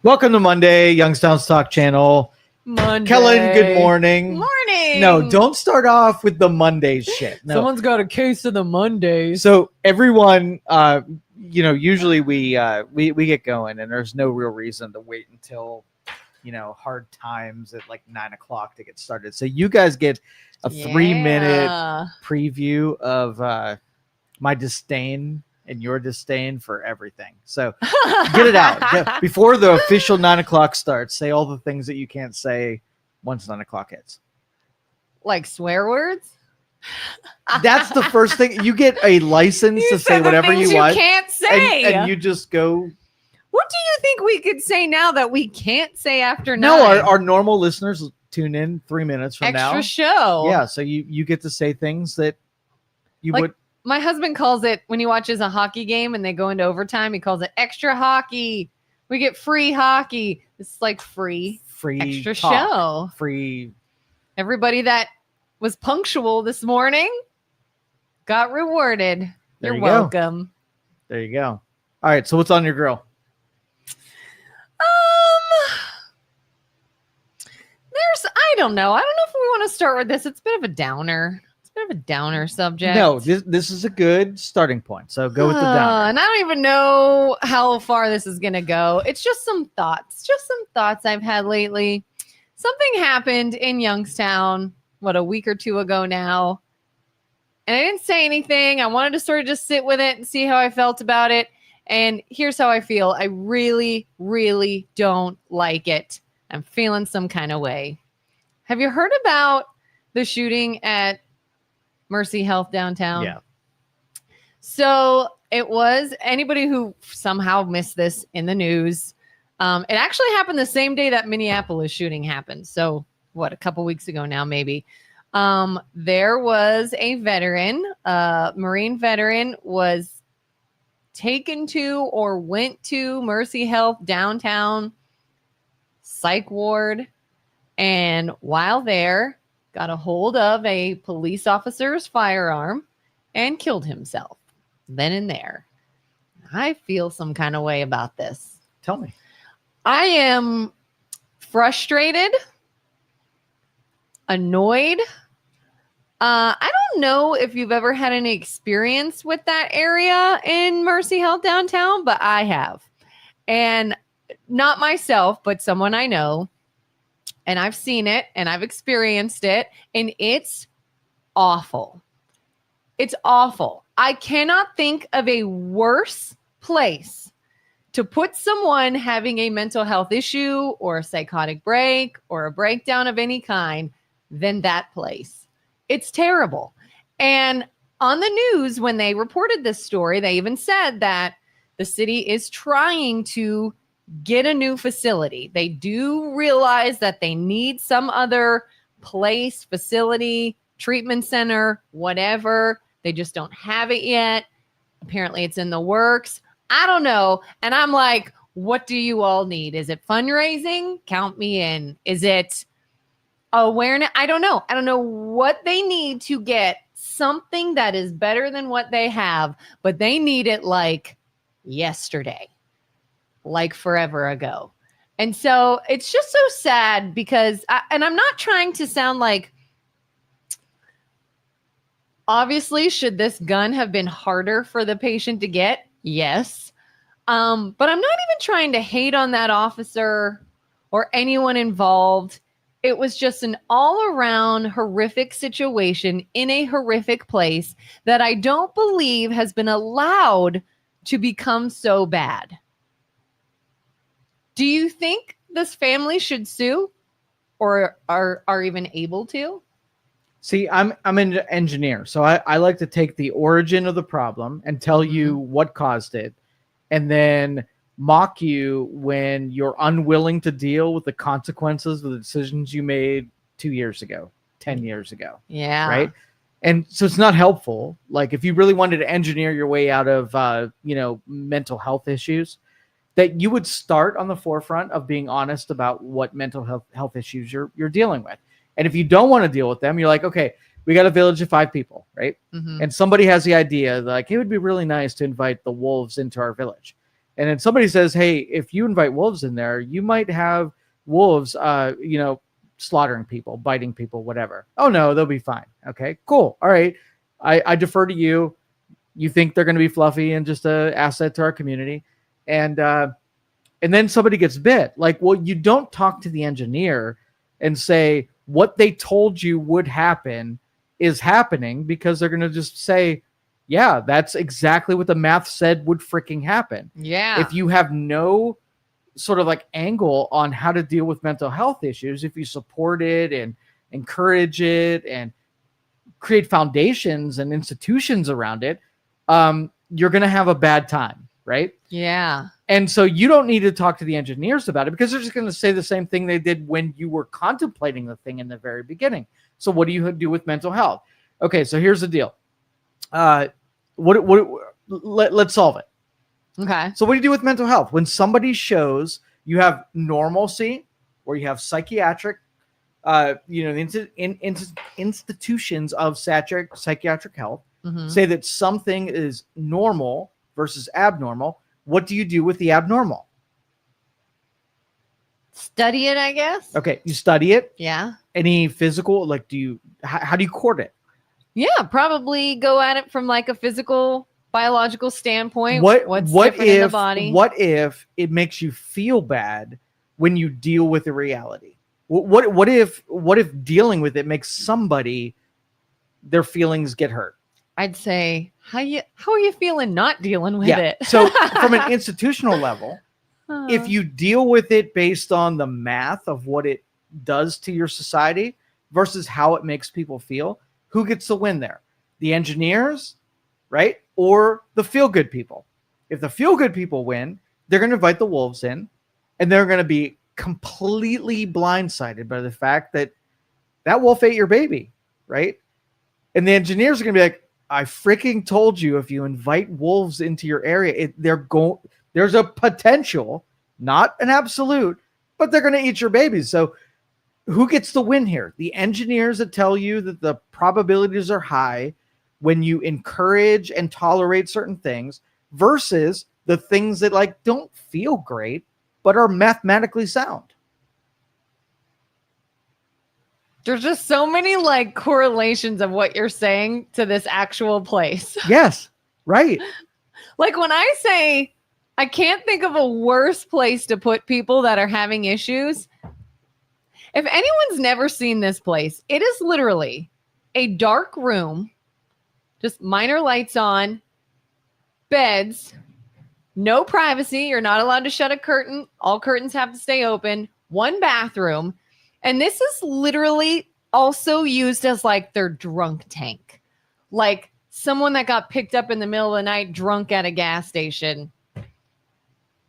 Welcome to Monday, Youngstown's Talk Channel. Monday. Kelin, good morning. Morning. No, don't start off with the Monday shit. No. Someone's got a case of the Mondays. So everyone, usually we get going, and there's no real reason to wait until, hard times at like 9:00 to get started. So you guys get a 3-minute preview of my disdain and your disdain for everything. So get it out before the official 9:00 starts. Say all the things that you can't say once 9:00 hits. Like swear words? That's the first thing. You get a license to say whatever you want. You can't say. And you just go. What do you think we could say now that we can't say after 9? No, our normal listeners tune in 3 minutes from now. Extra show. Yeah, so you get to say things that you would. My husband calls it, when he watches a hockey game and they go into overtime, he calls it extra hockey. We get free hockey. It's like free extra talk, show. Free. Everybody that was punctual this morning got rewarded. You're welcome. There you go. All right, so what's on your grill? I don't know. I don't know if we want to start with this. It's a bit of a downer. Subject. No, this is a good starting point. So go with the downer. And I don't even know how far this is going to go. It's just some thoughts I've had lately. Something happened in Youngstown, a week or two ago now. And I didn't say anything. I wanted to sort of just sit with it and see how I felt about it. And here's how I feel. I really, really don't like it. I'm feeling some kind of way. Have you heard about the shooting at Mercy Health downtown? Yeah. So it was, anybody who somehow missed this in the news, it actually happened the same day that Minneapolis shooting happened. So a couple weeks ago now, maybe. There was a veteran, Marine veteran, was taken to or went to Mercy Health downtown psych ward, and while there, got a hold of a police officer's firearm and killed himself then and there. I feel some kind of way about this. Tell me. I am frustrated, annoyed. I don't know if you've ever had any experience with that area in Mercy Health downtown, but I have. And not myself, but someone I know. And I've seen it and I've experienced it. And it's awful. It's awful. I cannot think of a worse place to put someone having a mental health issue or a psychotic break or a breakdown of any kind than that place. It's terrible. And on the news, when they reported this story, they even said that the city is trying to get a new facility. They do realize that they need some other place, facility, treatment center, whatever. They just don't have it yet. Apparently it's in the works. I don't know. And I'm like, what do you all need? Is it fundraising? Count me in. Is it awareness? I don't know. I don't know what they need to get something that is better than what they have, but they need it like yesterday. Like forever ago. And so it's just so sad because, and I'm not trying to sound like, obviously, should this gun have been harder for the patient to get? Yes. But I'm not even trying to hate on that officer or anyone involved. It was just an all-around horrific situation in a horrific place that I don't believe has been allowed to become so bad. Do you think this family should sue or are even able to? See, I'm an engineer, so I like to take the origin of the problem and tell you what caused it, and then mock you when you're unwilling to deal with the consequences of the decisions you made 2 years ago, 10 years ago. Yeah. Right? And so it's not helpful. Like if you really wanted to engineer your way out of, mental health issues, that you would start on the forefront of being honest about what mental health issues you're dealing with. And if you don't want to deal with them, you're like, okay, we got a village of 5 people, right? Mm-hmm. And somebody has the idea like, it would be really nice to invite the wolves into our village. And then somebody says, hey, if you invite wolves in there, you might have wolves, slaughtering people, biting people, whatever. Oh no, they'll be fine. Okay, cool. All right. I defer to you. You think they're going to be fluffy and just an asset to our community. And then somebody gets bit. Like, well, you don't talk to the engineer and say what they told you would happen is happening, because they're going to just say, yeah, that's exactly what the math said would freaking happen. Yeah. If you have no sort of like angle on how to deal with mental health issues, if you support it and encourage it and create foundations and institutions around it, you're going to have a bad time, right? Yeah. And so you don't need to talk to the engineers about it, because they're just going to say the same thing they did when you were contemplating the thing in the very beginning. So what do you do with mental health? Okay, so here's the deal. Let's solve it. Okay. So what do you do with mental health? When somebody shows you have normalcy, or you have psychiatric, institutions of psychiatric health say that something is normal versus abnormal, what do you do with the abnormal? Study it, I guess. Okay, you study it. Yeah. Any physical, like, how do you court it? Yeah, probably go at it from like a physical, biological standpoint. What's what different in the body? What if it makes you feel bad when you deal with the reality? What if dealing with it makes somebody, their feelings get hurt? I'd say, how are you feeling not dealing with it? So from an institutional level, if you deal with it based on the math of what it does to your society versus how it makes people feel, who gets the win there? The engineers, right? Or the feel-good people? If the feel-good people win, they're going to invite the wolves in, and they're going to be completely blindsided by the fact that wolf ate your baby, right? And the engineers are going to be like, I freaking told you, if you invite wolves into your area, there's a potential, not an absolute, but they're going to eat your babies. So who gets the win here? The engineers that tell you that the probabilities are high when you encourage and tolerate certain things, versus the things that like don't feel great but are mathematically sound. There's just so many like correlations of what you're saying to this actual place. Yes, right. Like when I say I can't think of a worse place to put people that are having issues. If anyone's never seen this place, it is literally a dark room, just minor lights on, beds, no privacy. You're not allowed to shut a curtain. All curtains have to stay open. One bathroom. And this is literally also used as like their drunk tank. Like someone that got picked up in the middle of the night drunk at a gas station.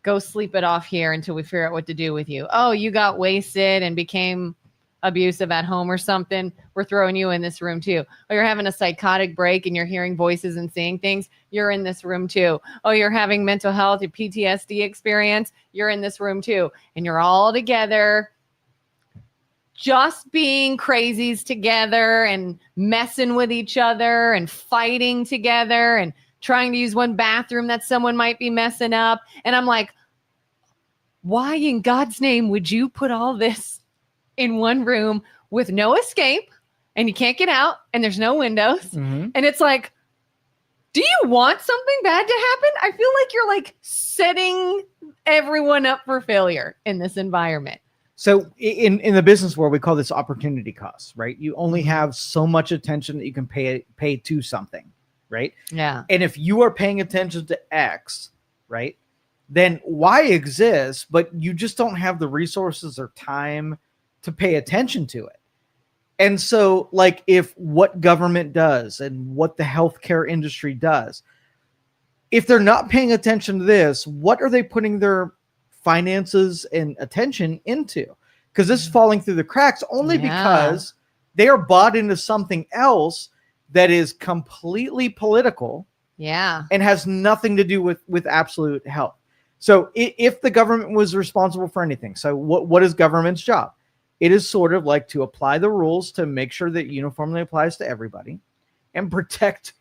Go sleep it off here until we figure out what to do with you. Oh, you got wasted and became abusive at home or something. We're throwing you in this room too. Oh, you're having a psychotic break and you're hearing voices and seeing things. You're in this room too. Oh, you're having mental health, a PTSD experience. You're in this room too. And you're all together, just being crazies together and messing with each other and fighting together and trying to use one bathroom that someone might be messing up. And I'm like, why in God's name would you put all this in one room with no escape and you can't get out and there's no windows? Mm-hmm. And it's like, do you want something bad to happen? I feel like you're like setting everyone up for failure in this environment. So in the business world, we call this opportunity cost, right? You only have so much attention that you can pay to something, right? Yeah. And if you are paying attention to X, right, then Y exists, but you just don't have the resources or time to pay attention to it. And so, like, if what government does and what the healthcare industry does, if they're not paying attention to this, what are they putting their finances and attention into? Because this is falling through the cracks only because they are bought into something else that is completely political and has nothing to do with absolute health. So if the government was responsible for anything, so what is government's job? It is sort of like to apply the rules to make sure that uniformly applies to everybody and protect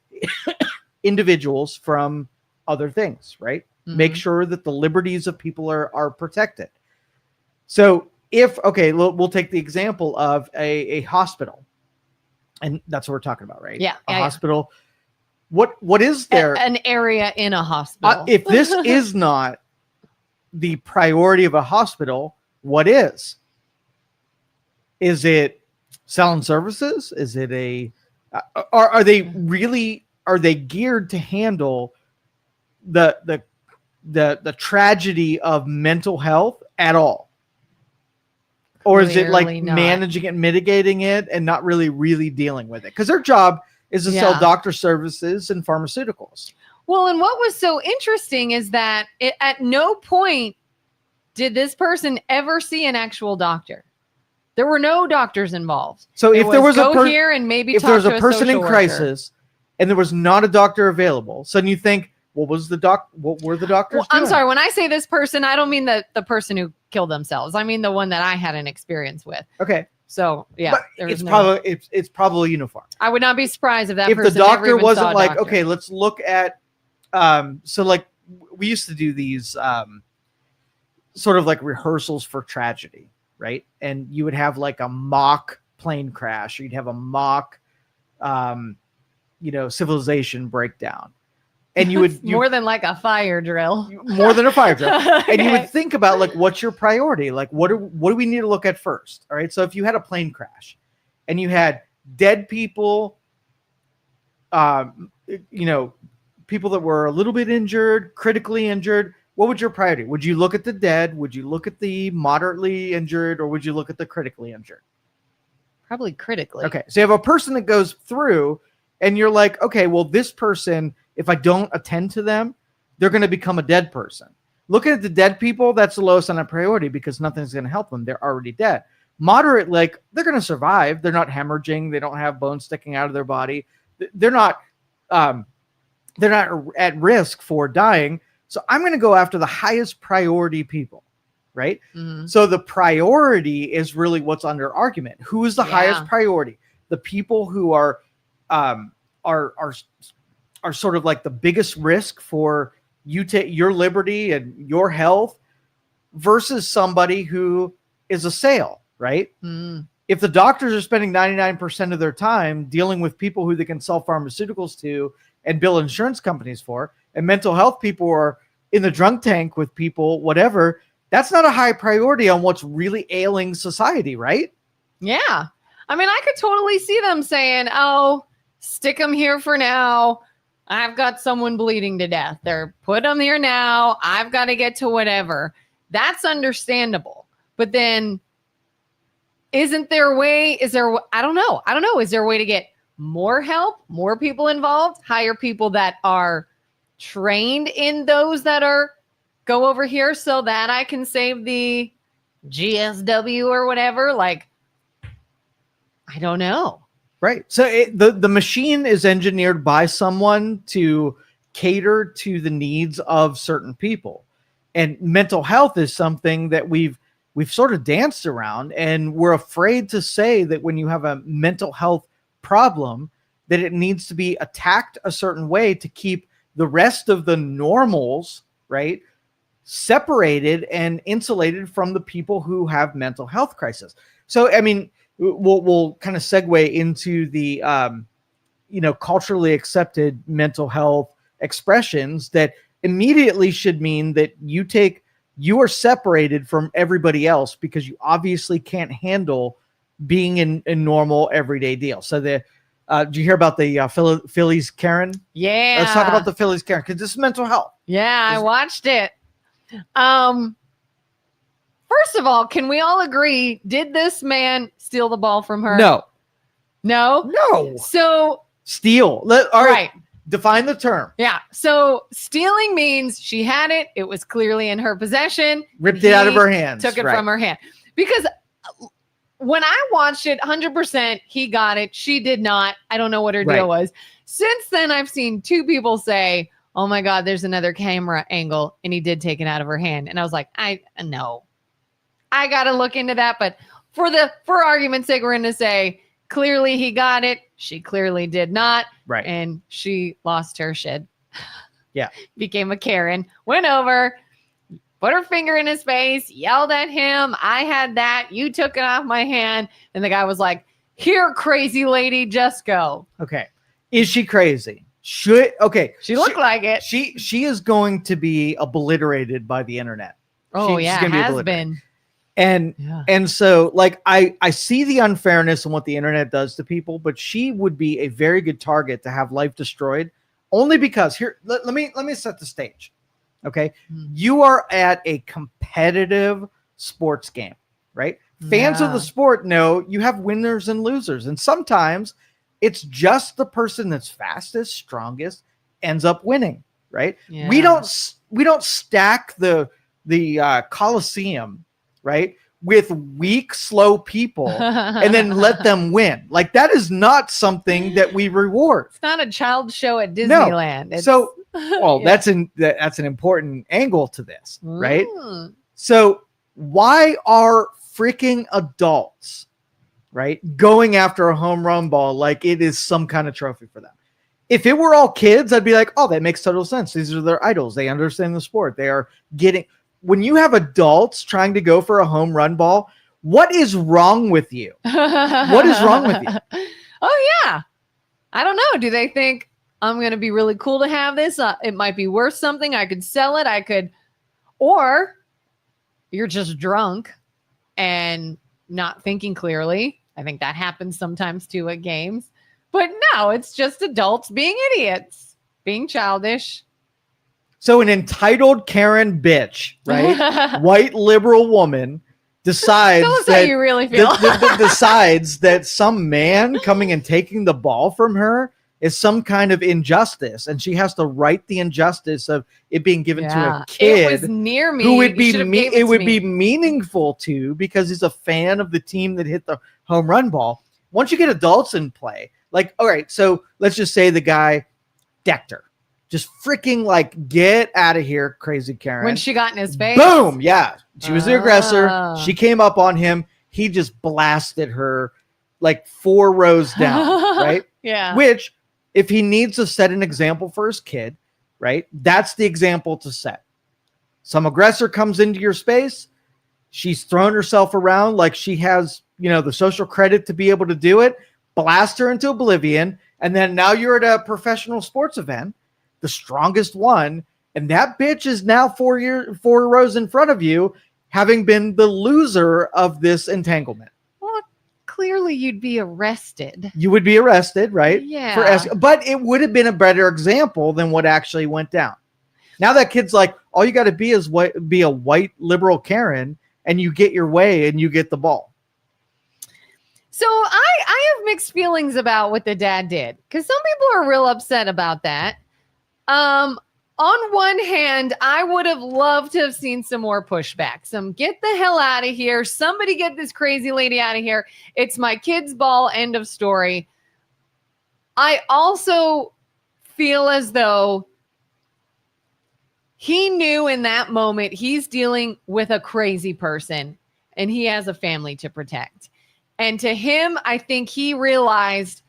individuals from other things, right? Make sure that the liberties of people are protected. So we'll take the example of a hospital, and that's what we're talking about, right? Yeah. A hospital. What is there? An area in a hospital. If this is not the priority of a hospital, what is? Is it selling services? Is it are they geared to handle the tragedy of mental health at all? Or is it like managing it, mitigating it, and not really dealing with it? Because their job is to sell doctor services and pharmaceuticals. Well, and what was so interesting is that at no point did this person ever see an actual doctor. There were no doctors involved. So if there was here and maybe if there was a person in crisis and there was not a doctor available, so then you think, what were the doctors doing? I'm sorry, when I say this person, I don't mean the person who killed themselves. I mean the one that I had an experience with. Okay. So yeah, but it's probably uniform. I would not be surprised if the doctor wasn't like, okay, let's look at so like we used to do these sort of like rehearsals for tragedy, right? And you would have like a mock plane crash, or you'd have a mock civilization breakdown. And you would more than like a fire drill. More than a fire drill. Okay. And you would think about like, what's your priority? Like what do we need to look at first? All right. So if you had a plane crash and you had dead people, people that were a little bit injured, critically injured, what would your priority? Would you look at the dead? Would you look at the moderately injured, or would you look at the critically injured? Probably critically. Okay. So you have a person that goes through and you're like, okay, well, this person, if I don't attend to them, they're going to become a dead person. Looking at the dead people, that's the lowest on a priority because nothing's going to help them. They're already dead. Moderate, like they're going to survive. They're not hemorrhaging. They don't have bones sticking out of their body. They're not at risk for dying. So I'm going to go after the highest priority people, right? Mm-hmm. So the priority is really what's under argument. Who is the highest priority? The people who are sort of like the biggest risk for your liberty and your health versus somebody who is a sale, right? Mm. If the doctors are spending 99% of their time dealing with people who they can sell pharmaceuticals to and bill insurance companies for, and mental health people are in the drunk tank with people, whatever, that's not a high priority on what's really ailing society, right? Yeah. I mean, I could totally see them saying, oh, stick them here for now. I've got someone bleeding to death. They're put them here now. I've got to get to whatever. That's understandable. But then isn't there a way? I don't know. Is there a way to get more help, more people involved, hire people that are trained in those that go over here so that I can save the GSW or whatever? Like, I don't know. Right. So the machine is engineered by someone to cater to the needs of certain people. And mental health is something that we've sort of danced around, and we're afraid to say that when you have a mental health problem, that it needs to be attacked a certain way to keep the rest of the normals, right, separated and insulated from the people who have mental health crisis. So, I mean, we'll kind of segue into the, culturally accepted mental health expressions that immediately should mean that you are separated from everybody else because you obviously can't handle being in normal everyday deal. So did you hear about the Phillies Karen? Yeah. Let's talk about the Phillies Karen, because this is mental health. Yeah, I watched it. First of all, can we all agree, did this man steal the ball from her? No. No? So steal. All right. Define the term. Yeah. So stealing means she had it. It was clearly in her possession. Ripped it out of her hands. Took it from her hand. Because when I watched it, 100%, he got it. She did not. I don't know what her deal was. Since then, I've seen two people say, oh my God, there's another camera angle. And he did take it out of her hand. And I was like, I got to look into that. But for argument's sake, we're going to say, clearly he got it. She clearly did not. Right. And she lost her shit. Yeah. Became a Karen, went over, put her finger in his face, yelled at him. I had that. You took it off my hand. And the guy was like, here, crazy lady, just go. Okay. Is she crazy? She looked like it. She is going to be obliterated by the internet. Oh, She's gonna be has obliterated. been. And so like I see the unfairness in what the internet does to people, but she would be a very good target to have life destroyed only because here let me set the stage. Okay. You are at a competitive sports game, right? Fans of the sport know you have winners and losers, and sometimes it's just the person that's fastest, strongest ends up winning, right? Yeah. We don't stack the Coliseum, right, with weak, slow people and then let them win. Like that is not something that we reward. It's not a child show at Disneyland. No. So, well, that's an important angle to this, right? So why are freaking adults, right, going after a home run ball like it is some kind of trophy for them? If it were all kids, I'd be like, oh, that makes total sense. These are their idols. They understand the sport. They are getting. When you have adults trying to go for a home run ball, what is wrong with you? What is wrong with you? Oh, yeah. I don't know. Do they think I'm going to be really cool to have this? It might be worth something. I could sell it. Or you're just drunk and not thinking clearly. I think that happens sometimes too at games. But no, it's just adults being idiots, being childish. So an entitled Karen bitch, right? White liberal woman decides Tell us how you really feel. Decides that some man coming and taking the ball from her is some kind of injustice, and she has to right the injustice of it being given to a kid. It was near me. Who would be be meaningful to because he's a fan of the team that hit the home run ball. Once you get adults in play, like, all right, so let's just say the guy decked her. Just freaking like, get out of here, crazy Karen. When she got in his face. Boom. Yeah. She was the aggressor. She came up on him. He just blasted her like 4 rows down. Right. Yeah. Which, if he needs to set an example for his kid, right, that's the example to set. Some aggressor comes into your space. She's thrown herself around like she has, the social credit to be able to do it. Blast her into oblivion. And then now you're at a professional sports event, the strongest one, and that bitch is now 4 rows in front of you, having been the loser of this entanglement. Well, clearly you'd be arrested. You would be arrested, right? Yeah. But it would have been a better example than what actually went down. Now that kid's like, all you got to be is be a white liberal Karen, and you get your way and you get the ball. So I have mixed feelings about what the dad did, because some people are real upset about that. On one hand, I would have loved to have seen some more pushback. Some get the hell out of here. Somebody get this crazy lady out of here. It's my kid's ball. End of story. I also feel as though he knew in that moment he's dealing with a crazy person and he has a family to protect. And to him, I think he realized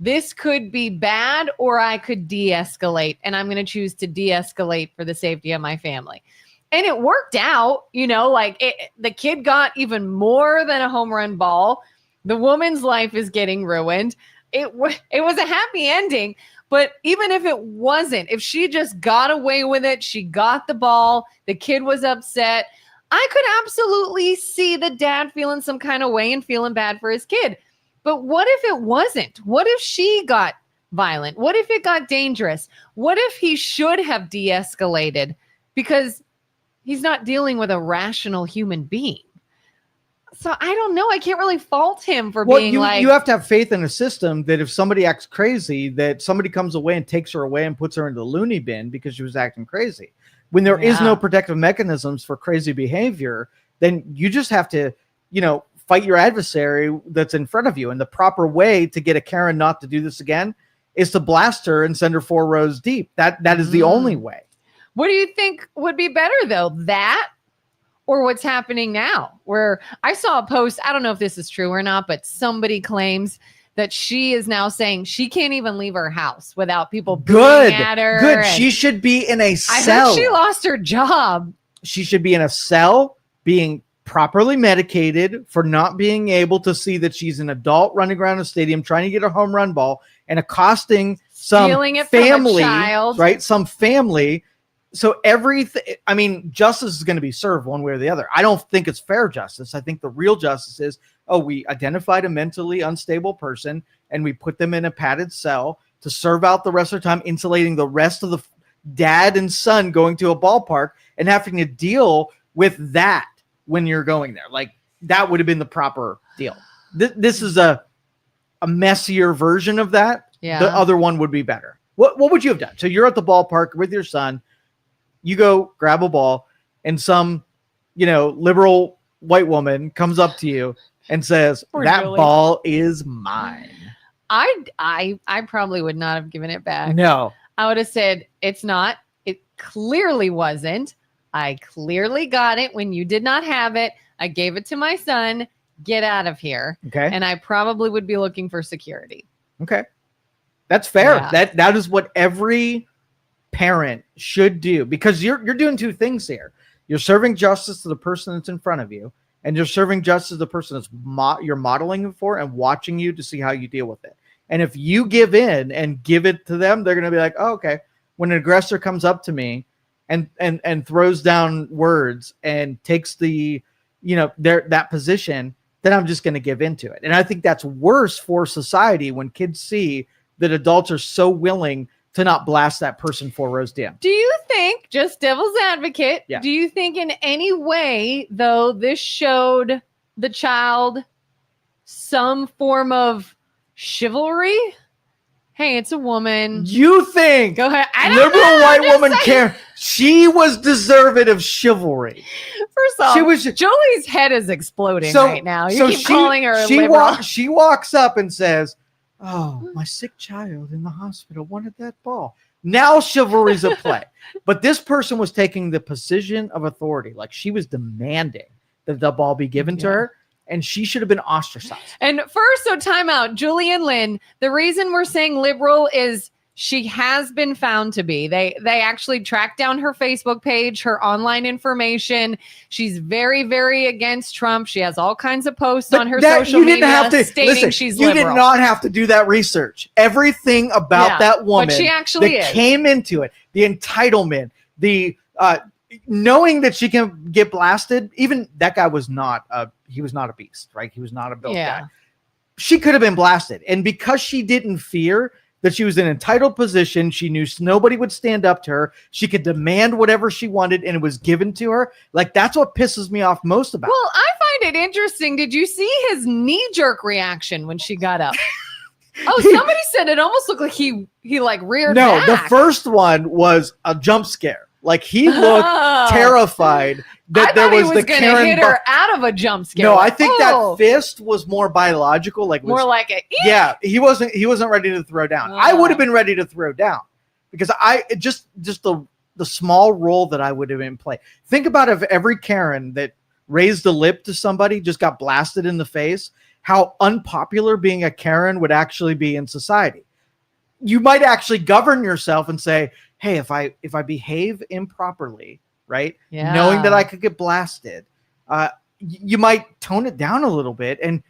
this could be bad, or I could de-escalate, and I'm going to choose to de-escalate for the safety of my family. And it worked out, the kid got even more than a home run ball. The woman's life is getting ruined. It was a happy ending, but even if it wasn't, if she just got away with it, she got the ball, the kid was upset, I could absolutely see the dad feeling some kind of way and feeling bad for his kid. But what if it wasn't? What if she got violent? What if it got dangerous? What if he should have de-escalated because he's not dealing with a rational human being? So I don't know. I can't really fault him for being you have to have faith in a system that if somebody acts crazy, that somebody comes away and takes her away and puts her into the loony bin because she was acting crazy. When there is no protective mechanisms for crazy behavior, then you just have to, fight your adversary that's in front of you. And the proper way to get a Karen not to do this again is to blast her and send her 4 rows deep. That is the only way. What do you think would be better, though? That or what's happening now? Where I saw a post, I don't know if this is true or not, but somebody claims that she is now saying she can't even leave her house without people Good. booing at her. Good. She should be in a I cell. heard she lost her job. She should be in a cell being properly medicated for not being able to see that she's an adult running around a stadium trying to get a home run ball and accosting some Stealing it from a family, child. right? Some family. So everything, I mean, justice is going to be served one way or the other. I don't think it's fair justice. I think the real justice is, we identified a mentally unstable person and we put them in a padded cell to serve out the rest of the time, insulating the rest of the dad and son going to a ballpark and having to deal with that when you're going there. Like, that would have been the proper deal. This is a messier version of that. Yeah. The other one would be better. What would you have done? So you're at the ballpark with your son. You go grab a ball, and some, liberal white woman comes up to you and says, "That Julie. ball is mine." I probably would not have given it back. No. I would have said, it's not. It clearly wasn't. I clearly got it when you did not have it. I gave it to my son. Get out of here. Okay. And I probably would be looking for security. Okay. That's fair. Yeah. That is what every parent should do, because you're doing two things here. You're serving justice to the person that's in front of you, and you're serving justice to the person that's you're modeling it for and watching you to see how you deal with it. And if you give in and give it to them, they're going to be like, "Oh, okay." When an aggressor comes up to me and throws down words and takes the, that position, then I'm just going to give into it. And I think that's worse for society when kids see that adults are so willing to not blast that person 4 rows down. Do you think, just devil's advocate, Yeah. do you think in any way, though, this showed the child some form of chivalry? Hey, it's a woman. You think Go ahead. I don't liberal know, white I'm just woman saying. care? She was deserving of chivalry. First off, She was- Jolie's head is exploding right now. You keep calling her she liberal. she walks up and says, "Oh, my sick child in the hospital wanted that ball." Now chivalry's at play. But this person was taking the position of authority. Like, she was demanding that the ball be given to her, and she should have been ostracized. And first, so time out. Julie and Lynn, the reason we're saying liberal is she has been found to be. They actually tracked down her Facebook page, her online information. She's very, very against Trump. She has all kinds of posts on her social media stating she's liberal. You did not have to do that research. Everything about that woman but she actually that came into it, the entitlement, the knowing that she can get blasted. Even that guy was not he was not a beast, right? He was not a built guy. She could have been blasted. And because she didn't fear that she was in an entitled position, she knew nobody would stand up to her. She could demand whatever she wanted, and it was given to her. Like, that's what pisses me off most about it. Well, I find it interesting. Did you see his knee-jerk reaction when she got up? Somebody said it almost looked like he like reared back. The first one was a jump scare. Like, he looked terrified that there was the Karen hit her out of a jump scare. No, I think that fist was more biological, like more like a yeah. He wasn't ready to throw down. I would have been ready to throw down because I just the small role that I would have been play. Think about if every Karen that raised a lip to somebody just got blasted in the face. How unpopular being a Karen would actually be in society. You might actually govern yourself and say, "Hey, if I behave improperly, right? Yeah. Knowing that I could get blasted, you might tone it down a little bit and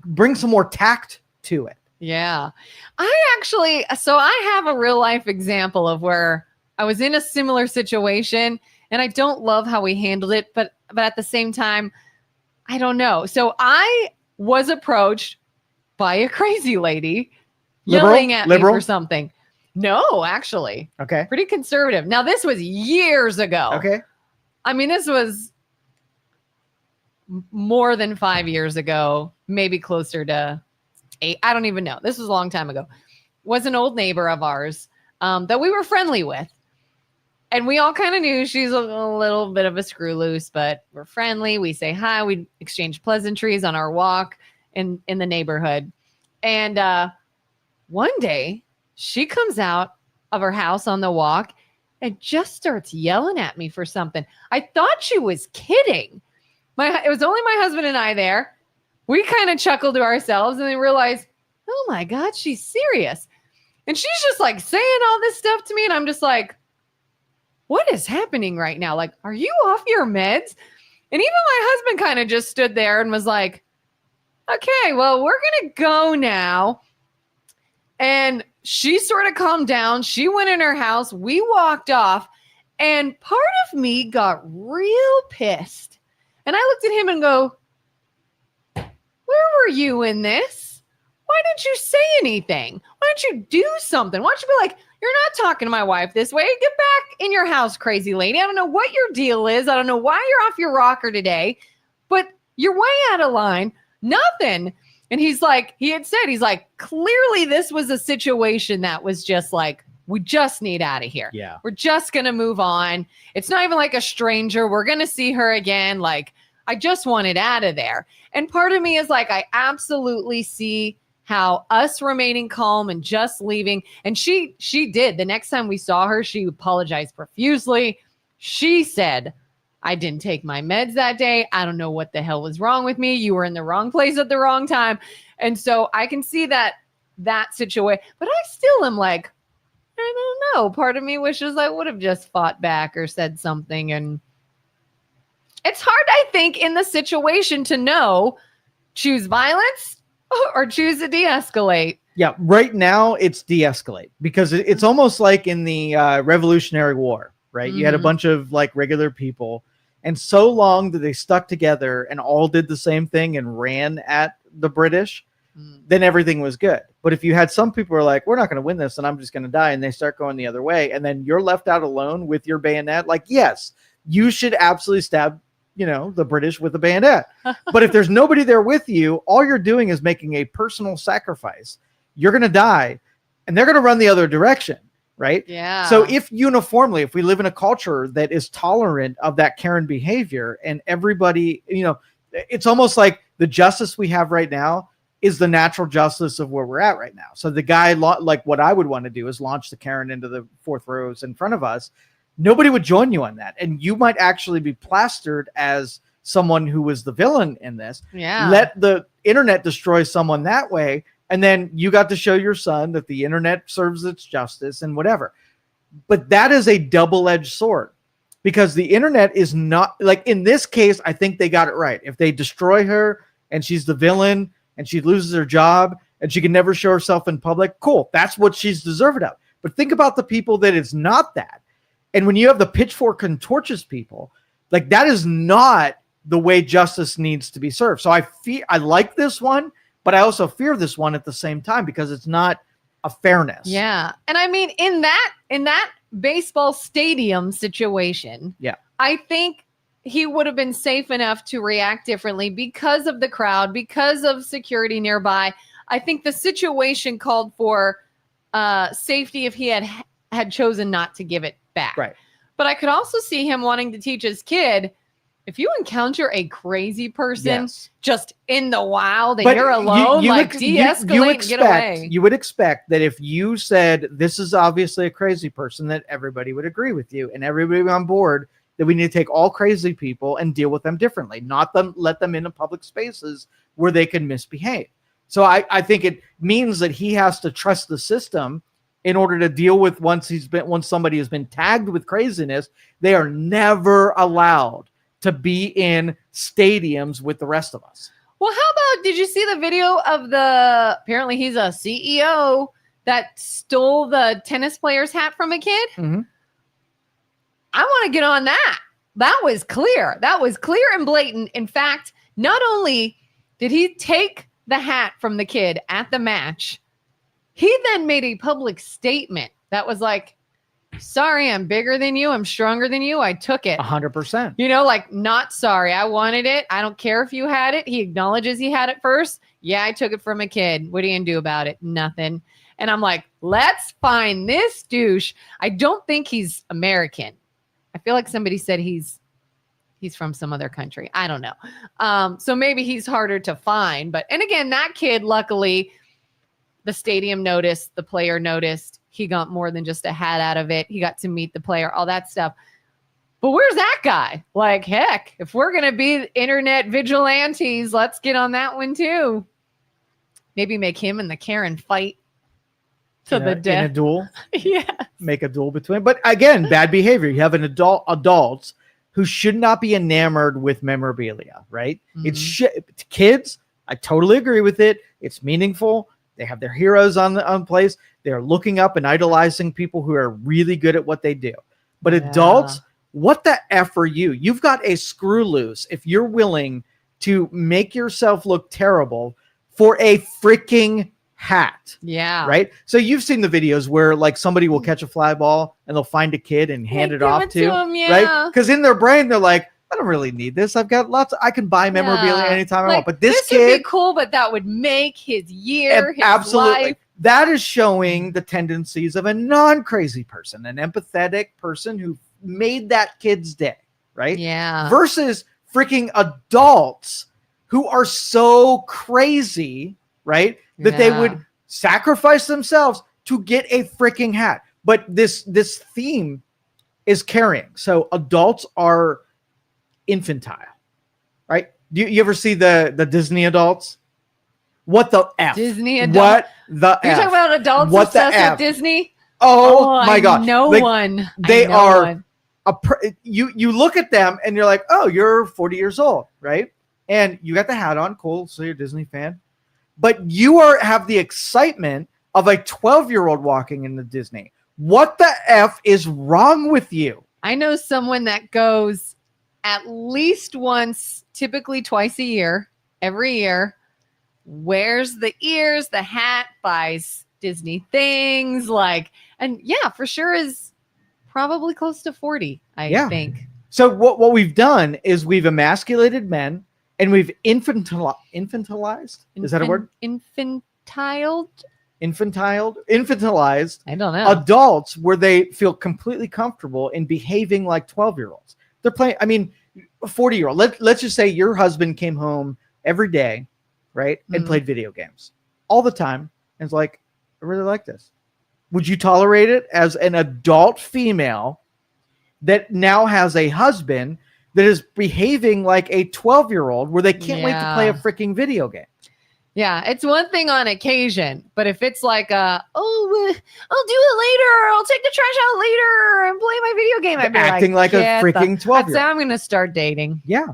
bring some more tact to it." Yeah. I have a real life example of where I was in a similar situation, and I don't love how we handled it, but at the same time, I don't know. So I was approached by a crazy lady yelling at me for something. No, actually. Okay. Pretty conservative. Now, this was years ago. Okay. I mean, this was more than 5 years ago, maybe closer to 8. I don't even know. This was a long time ago. Was an old neighbor of ours that we were friendly with. And we all kind of knew she's a little bit of a screw loose, but we're friendly. We say hi. We exchange pleasantries on our walk in the neighborhood. And one day, she comes out of her house on the walk and just starts yelling at me for something. I thought she was kidding. It was only my husband and I there. we kind of chuckled to ourselves and then realized, oh my God, she's serious. And she's just like saying all this stuff to me. And I'm just like, what is happening right now? Like, are you off your meds? And even my husband kind of just stood there and was like, okay, well, we're going to go now. And she sort of calmed down. She went in her house. We walked off. And part of me got real pissed. And I looked at him and go, where were you in this? Why didn't you say anything? Why don't you do something? Why don't you be like, you're not talking to my wife this way. Get back in your house, crazy lady. I don't know what your deal is. I don't know why you're off your rocker today, but you're way out of line. Nothing. And he's like, he's like, clearly this was a situation that was just like, we just need out of here. Yeah. We're just going to move on. It's not even like a stranger. We're going to see her again. Like, I just wanted out of there. And part of me is like, I absolutely see how us remaining calm and just leaving. And she did. The next time we saw her, she apologized profusely. She said, I didn't take my meds that day. I don't know what the hell was wrong with me. You were in the wrong place at the wrong time. And so I can see that situation, but I still am like, I don't know. Part of me wishes I would have just fought back or said something. And it's hard, I think, in the situation to know, choose violence or choose to de-escalate. Yeah, right now it's de-escalate because it's almost like in the Revolutionary War, right? You had a bunch of like regular people, and so long that they stuck together and all did the same thing and ran at the British, then everything was good. But if you had some people who are like, we're not going to win this and I'm just going to die, and they start going the other way, and then you're left out alone with your bayonet, like, yes, you should absolutely stab the British with a bayonet. But if there's nobody there with you, all you're doing is making a personal sacrifice. You're going to die and they're going to run the other direction. Right. Yeah. So if we live in a culture that is tolerant of that Karen behavior, and everybody, it's almost like the justice we have right now is the natural justice of where we're at right now. So the guy, like what I would want to do is launch the Karen into the fourth rows in front of us. Nobody would join you on that. And you might actually be plastered as someone who was the villain in this. Yeah. Let the internet destroy someone that way. And then you got to show your son that the internet serves its justice and whatever. But that is a double-edged sword, because the internet is not, like in this case, I think they got it right. If they destroy her and she's the villain and she loses her job and she can never show herself in public, cool. That's what she's deserved of. But think about the people that it's not that. And when you have the pitchfork and torches people, like that is not the way justice needs to be served. So I like this one, but I also fear this one at the same time because it's not a fairness. Yeah. And I mean, in that baseball stadium situation, yeah, I think he would have been safe enough to react differently because of the crowd, because of security nearby. I think the situation called for safety if he had chosen not to give it back. Right. But I could also see him wanting to teach his kid, if you encounter a crazy person just in the wild and you're alone, de-escalate and get away. You would expect that if you said, this is obviously a crazy person, that everybody would agree with you and everybody on board that we need to take all crazy people and deal with them differently, not let them into public spaces where they can misbehave. So I think it means that he has to trust the system in order to deal with once somebody has been tagged with craziness. They are never allowed to be in stadiums with the rest of us. Well, how about, did you see the video of apparently he's a CEO that stole the tennis player's hat from a kid? Mm-hmm. I want to get on that. That was clear. That was clear and blatant. In fact, not only did he take the hat from the kid at the match, he then made a public statement that was like, sorry, I'm bigger than you. I'm stronger than you. I took it. 100%. Like, not sorry. I wanted it. I don't care if you had it. He acknowledges he had it first. Yeah, I took it from a kid. What are you going to do about it? Nothing. And I'm like, let's find this douche. I don't think he's American. I feel like somebody said he's from some other country. I don't know. So maybe he's harder to find. And again, that kid, luckily, the stadium noticed, the player noticed. He got more than just a hat out of it. He got to meet the player, all that stuff. But where's that guy? Like, heck, if we're going to be internet vigilantes, let's get on that one too. Maybe make him and the Karen fight to the in a death. duel. Yeah. Make a duel between. But again, bad behavior. You have an adults who should not be enamored with memorabilia, right? It's kids. I totally agree with it. It's meaningful. They have their heroes on place. They're looking up and idolizing people who are really good at what they do. But adults, what the F are you? You've got a screw loose if you're willing to make yourself look terrible for a freaking hat. Yeah. Right? So you've seen the videos where like somebody will catch a fly ball and they'll find a kid and hand it off to him, right? Because in their brain, they're like, I don't really need this. I've got I can buy memorabilia anytime I want. But this kid would be cool, but that would make his year, his absolutely life. That is showing the tendencies of a non-crazy person, an empathetic person who made that kid's day, right? Yeah. Versus freaking adults who are so crazy, right? That they would sacrifice themselves to get a freaking hat. But this theme is carrying. So adults are infantile, right? Do you ever see the Disney adults? What the F? Disney adults? What the You're F? talking about adults What the obsessed F? with Disney? Oh my God. No like, one. They are you look at them and you're like, oh, you're 40 years old, right? And you got the hat on, cool. So you're a Disney fan. But you have the excitement of a 12-year-old walking into Disney. What the F is wrong with you? I know someone that goes at least once, typically twice a year, every year, wears the ears, the hat, buys Disney things, and yeah, for sure is probably close to 40, I think. So what we've done is we've emasculated men and we've infantilized. Is that a word? Infantilized? Infantilized. I don't know. Adults where they feel completely comfortable in behaving like 12-year-olds. They're playing, I mean, a 40-year-old. Let's just say your husband came home every day, right? And played video games all the time. And it's like, I really like this. Would you tolerate it as an adult female that now has a husband that is behaving like a 12-year-old where they can't wait to play a freaking video game? Yeah, it's one thing on occasion, but if it's like, I'll do it later, I'll take the trash out later and play my video game, I'd be acting like a freaking 12-year-old. I'd say I'm going to start dating. Yeah,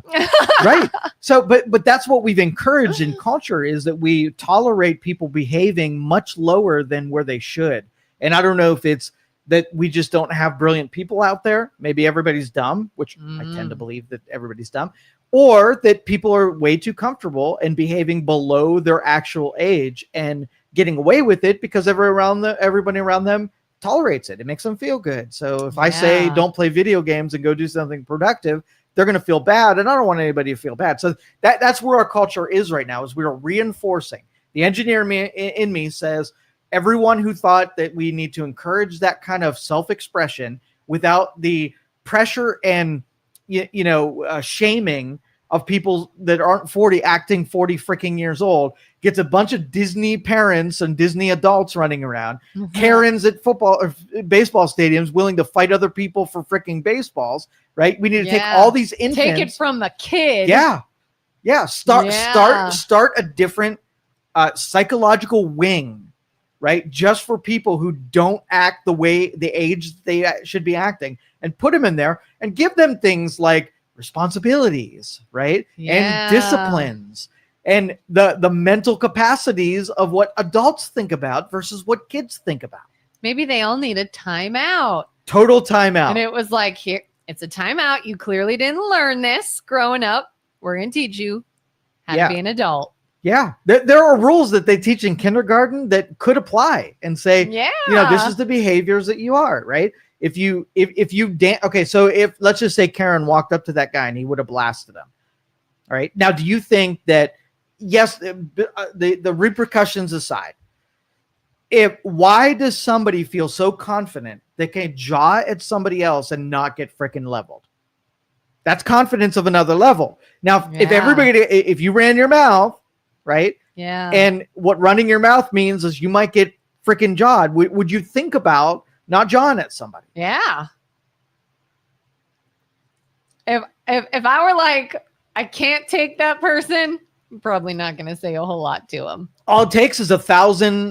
right. So, but that's what we've encouraged in culture is that we tolerate people behaving much lower than where they should. And I don't know if it's that we just don't have brilliant people out there. Maybe everybody's dumb, which I tend to believe that everybody's dumb. Or that people are way too comfortable and behaving below their actual age and getting away with it because everybody around them tolerates it. It makes them feel good. So if I say don't play video games and go do something productive, they're going to feel bad. And I don't want anybody to feel bad. So that's where our culture is right now, is we are reinforcing. The engineer in me says everyone who thought that we need to encourage that kind of self-expression without the pressure and shaming of people that aren't 40 acting 40 freaking years old gets a bunch of Disney parents and Disney adults running around, Karens at football or baseball stadiums willing to fight other people for freaking baseballs, right? We need to take all these infants. Take it from the kid. Yeah. Start a different psychological wing, right? Just for people who don't act the way the age they should be acting, and put them in there and give them things like responsibilities, right? And disciplines and the mental capacities of what adults think about versus what kids think about. Maybe they all need a timeout. Total timeout. And it was like, here, it's a timeout. You clearly didn't learn this growing up. We're going to teach you how to be an adult. Yeah. There are rules that they teach in kindergarten that could apply and say, this is the behaviors that you are, right? If you dance, okay, so if let's just say Karen walked up to that guy and he would have blasted him. All right. Now, do you think that, yes, the repercussions aside, why does somebody feel so confident they can jaw at somebody else and not get freaking leveled? That's confidence of another level. Now, if you ran your mouth, right? Yeah. And what running your mouth means is you might get freaking jawed. Would you think about not jawing at somebody? Yeah. if I were like, I can't take that person, I'm probably not going to say a whole lot to him. All it takes is 1,000,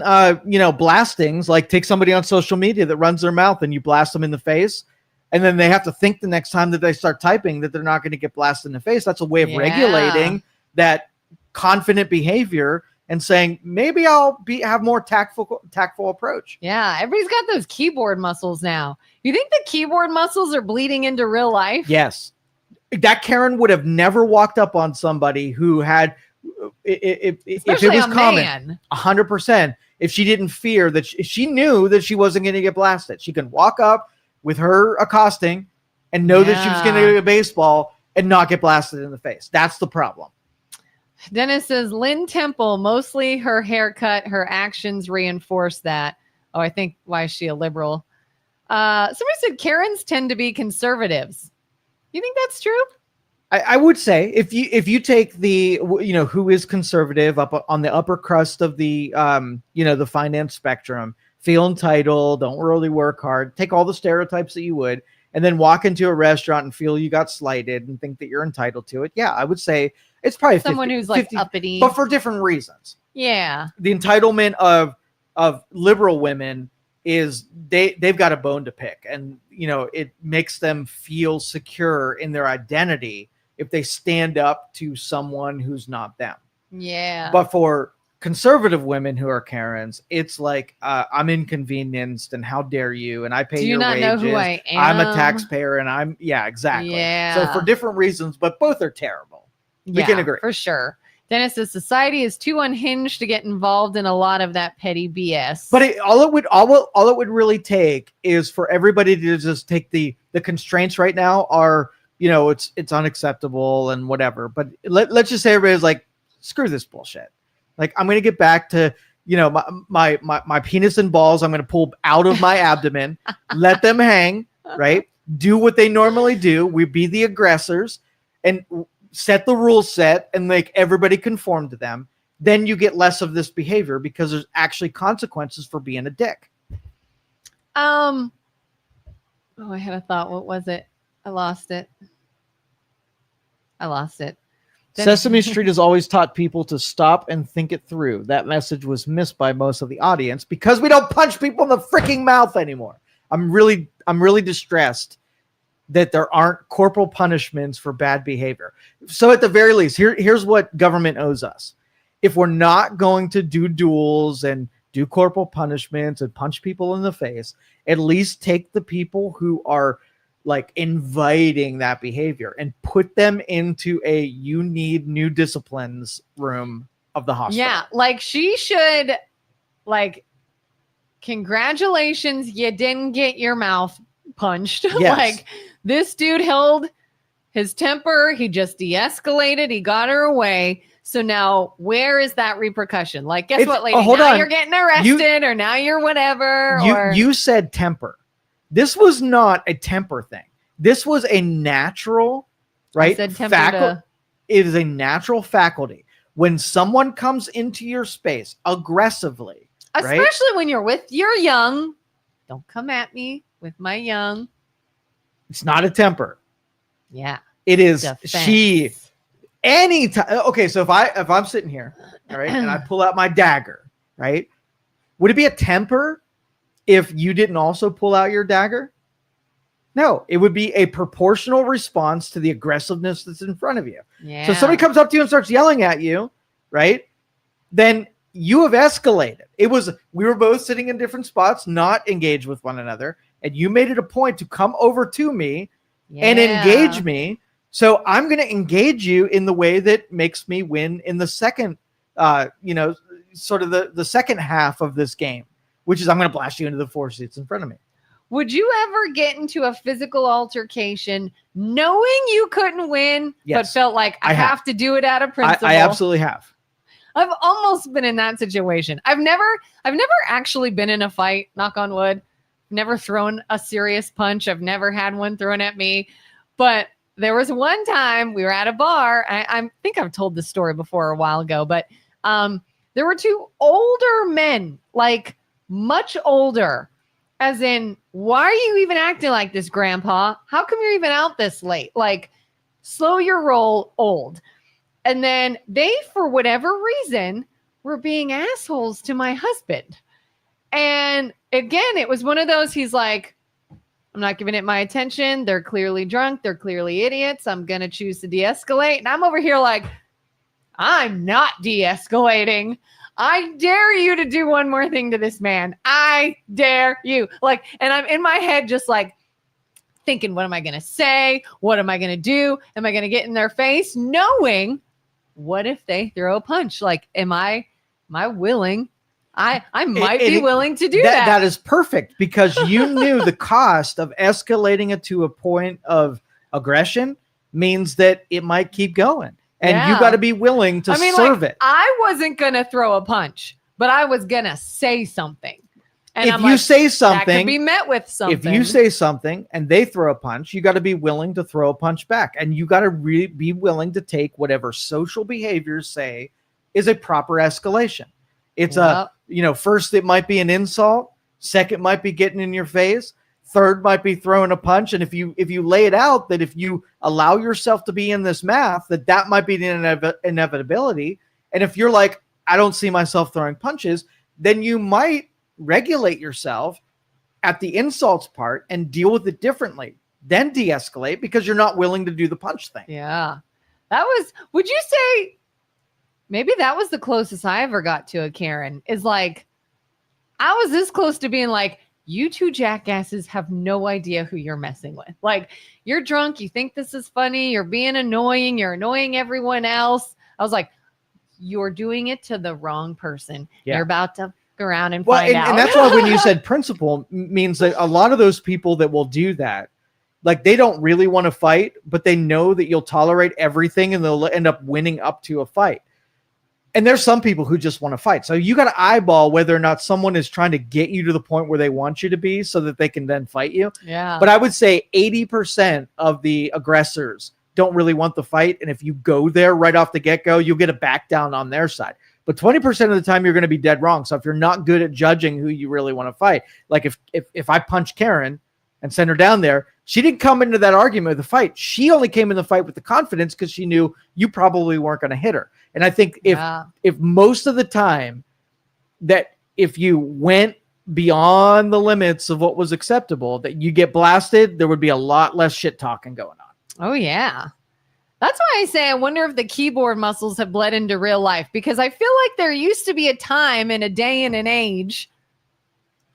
blastings. Like take somebody on social media that runs their mouth and you blast them in the face. And then they have to think the next time that they start typing that they're not going to get blasted in the face. That's a way of regulating that confident behavior and saying, maybe I'll have more tactful approach. Yeah. Everybody's got those keyboard muscles now. You think the keyboard muscles are bleeding into real life? Yes. That Karen would have never walked up on somebody who had, if it was common, 100%, if she didn't fear that she knew that she wasn't going to get blasted. She can walk up with her accosting and know that she was going to get a baseball and not get blasted in the face. That's the problem. Dennis says, Lynn Temple, mostly her haircut, her actions reinforce that. Oh, I think, why is she a liberal? Somebody said Karens tend to be conservatives. You think that's true? I would say if you take the, who is conservative up on the upper crust of the, the finance spectrum, feel entitled, don't really work hard, take all the stereotypes that you would, and then walk into a restaurant and feel you got slighted and think that you're entitled to it. Yeah, I would say it's probably someone 50, who's like 50, uppity, but for different reasons. Yeah. The entitlement of liberal women is they've got a bone to pick, and it makes them feel secure in their identity if they stand up to someone who's not them. Yeah. But for conservative women who are Karens, it's like, I'm inconvenienced and how dare you, and I pay your wages. Do you not know who I am? I'm a taxpayer and exactly. Yeah. So for different reasons, but both are terrible. We can agree. For sure. Dennis says society is too unhinged to get involved in a lot of that petty BS. But all it would really take is for everybody to just take the constraints right now are, it's unacceptable and whatever. But let's just say everybody's like, screw this bullshit. Like, I'm going to get back to, my penis and balls. I'm going to pull out of my abdomen, let them hang, right? Do what they normally do. We be the aggressors and set the rules set and make everybody conform to them. Then you get less of this behavior because there's actually consequences for being a dick. I had a thought. What was it? I lost it. Sesame Street has always taught people to stop and think it through. That message was missed by most of the audience because we don't punch people in the freaking mouth anymore. I'm really distressed that there aren't corporal punishments for bad behavior. So at the very least, here's what government owes us. If we're not going to do duels and do corporal punishments and punch people in the face, at least take the people who are like inviting that behavior and put them into a you need new disciplines room of the hospital. Yeah, like she should, like, congratulations, you didn't get your mouth punched. Yes. Like, this dude held his temper. He just de-escalated. He got her away. So now where is that repercussion? Like, guess what, lady? Now you're getting arrested or now you're whatever. You said temper. This was not a temper thing. This was a natural, right? I said temper It is a natural faculty. When someone comes into your space aggressively, especially when you're with your young, don't come at me with my young. It's not a temper. Yeah. It is defense. Anytime. Okay, so if I'm sitting here, all right, and I pull out my dagger, right? Would it be a temper if you didn't also pull out your dagger? No, it would be a proportional response to the aggressiveness that's in front of you. Yeah. So if somebody comes up to you and starts yelling at you, right? Then you have escalated. We were both sitting in different spots, not engaged with one another, and you made it a point to come over to me and engage me. So I'm going to engage you in the way that makes me win in the second, sort of the second half of this game, which is I'm going to blast you into the 4 seats in front of me. Would you ever get into a physical altercation knowing you couldn't win, but felt like I have to do it out of principle? I absolutely have. I've almost been in that situation. I've never actually been in a fight, knock on wood. Never thrown a serious punch. I've never had one thrown at me. But there was one time we were at a bar. I think I've told this story before a while ago, but there were 2 older men, like much older, as in, why are you even acting like this, Grandpa? How come you're even out this late? Like, slow your roll, old. And then they, for whatever reason, were being assholes to my husband. And again, it was one of those, he's like, I'm not giving it my attention. They're clearly drunk. They're clearly idiots. I'm going to choose to de-escalate. And I'm over here like, I'm not de-escalating. I dare you to do one more thing to this man. I dare you. Like, and I'm in my head just like thinking, what am I going to say? What am I going to do? Am I going to get in their face? Knowing, what if they throw a punch? Like, am I willing? I might be willing to do that. That is perfect, because you knew the cost of escalating it to a point of aggression means that it might keep going. And you got to be willing to serve it. I wasn't going to throw a punch, but I was going to say something. And if you say something, that could be met with something. If you say something and they throw a punch, you got to be willing to throw a punch back. And you got to really be willing to take whatever social behaviors say is a proper escalation. It's first it might be an insult. Second might be getting in your face. Third might be throwing a punch. And if you lay it out that if you allow yourself to be in this math, that might be the inevitability. And if you're like, I don't see myself throwing punches, then you might regulate yourself at the insults part and deal with it differently. Then de-escalate, because you're not willing to do the punch thing. Yeah. Would you say maybe that was the closest I ever got to a Karen, is like, I was this close to being like, you two jackasses have no idea who you're messing with. Like, you're drunk. You think this is funny. You're being annoying. You're annoying everyone else. I was like, you're doing it to the wrong person. Yeah. You're about to go around and find out. And that's why when you said principle, means that a lot of those people that will do that, like, they don't really want to fight, but they know that you'll tolerate everything and they'll end up winning up to a fight. And there's some people who just want to fight. So you got to eyeball whether or not someone is trying to get you to the point where they want you to be so that they can then fight you. Yeah. But I would say 80% of the aggressors don't really want the fight. And if you go there right off the get-go, you'll get a back down on their side. But 20% of the time, you're going to be dead wrong. So if you're not good at judging who you really want to fight, like if I punch Karen and send her down there, she didn't come into that argument with the fight. She only came in the fight with the confidence because she knew you probably weren't going to hit her. And I think if most of the time that if you went beyond the limits of what was acceptable, that you get blasted, there would be a lot less shit talking going on. Oh, yeah. That's why I say I wonder if the keyboard muscles have bled into real life, because I feel like there used to be a time in a day and an age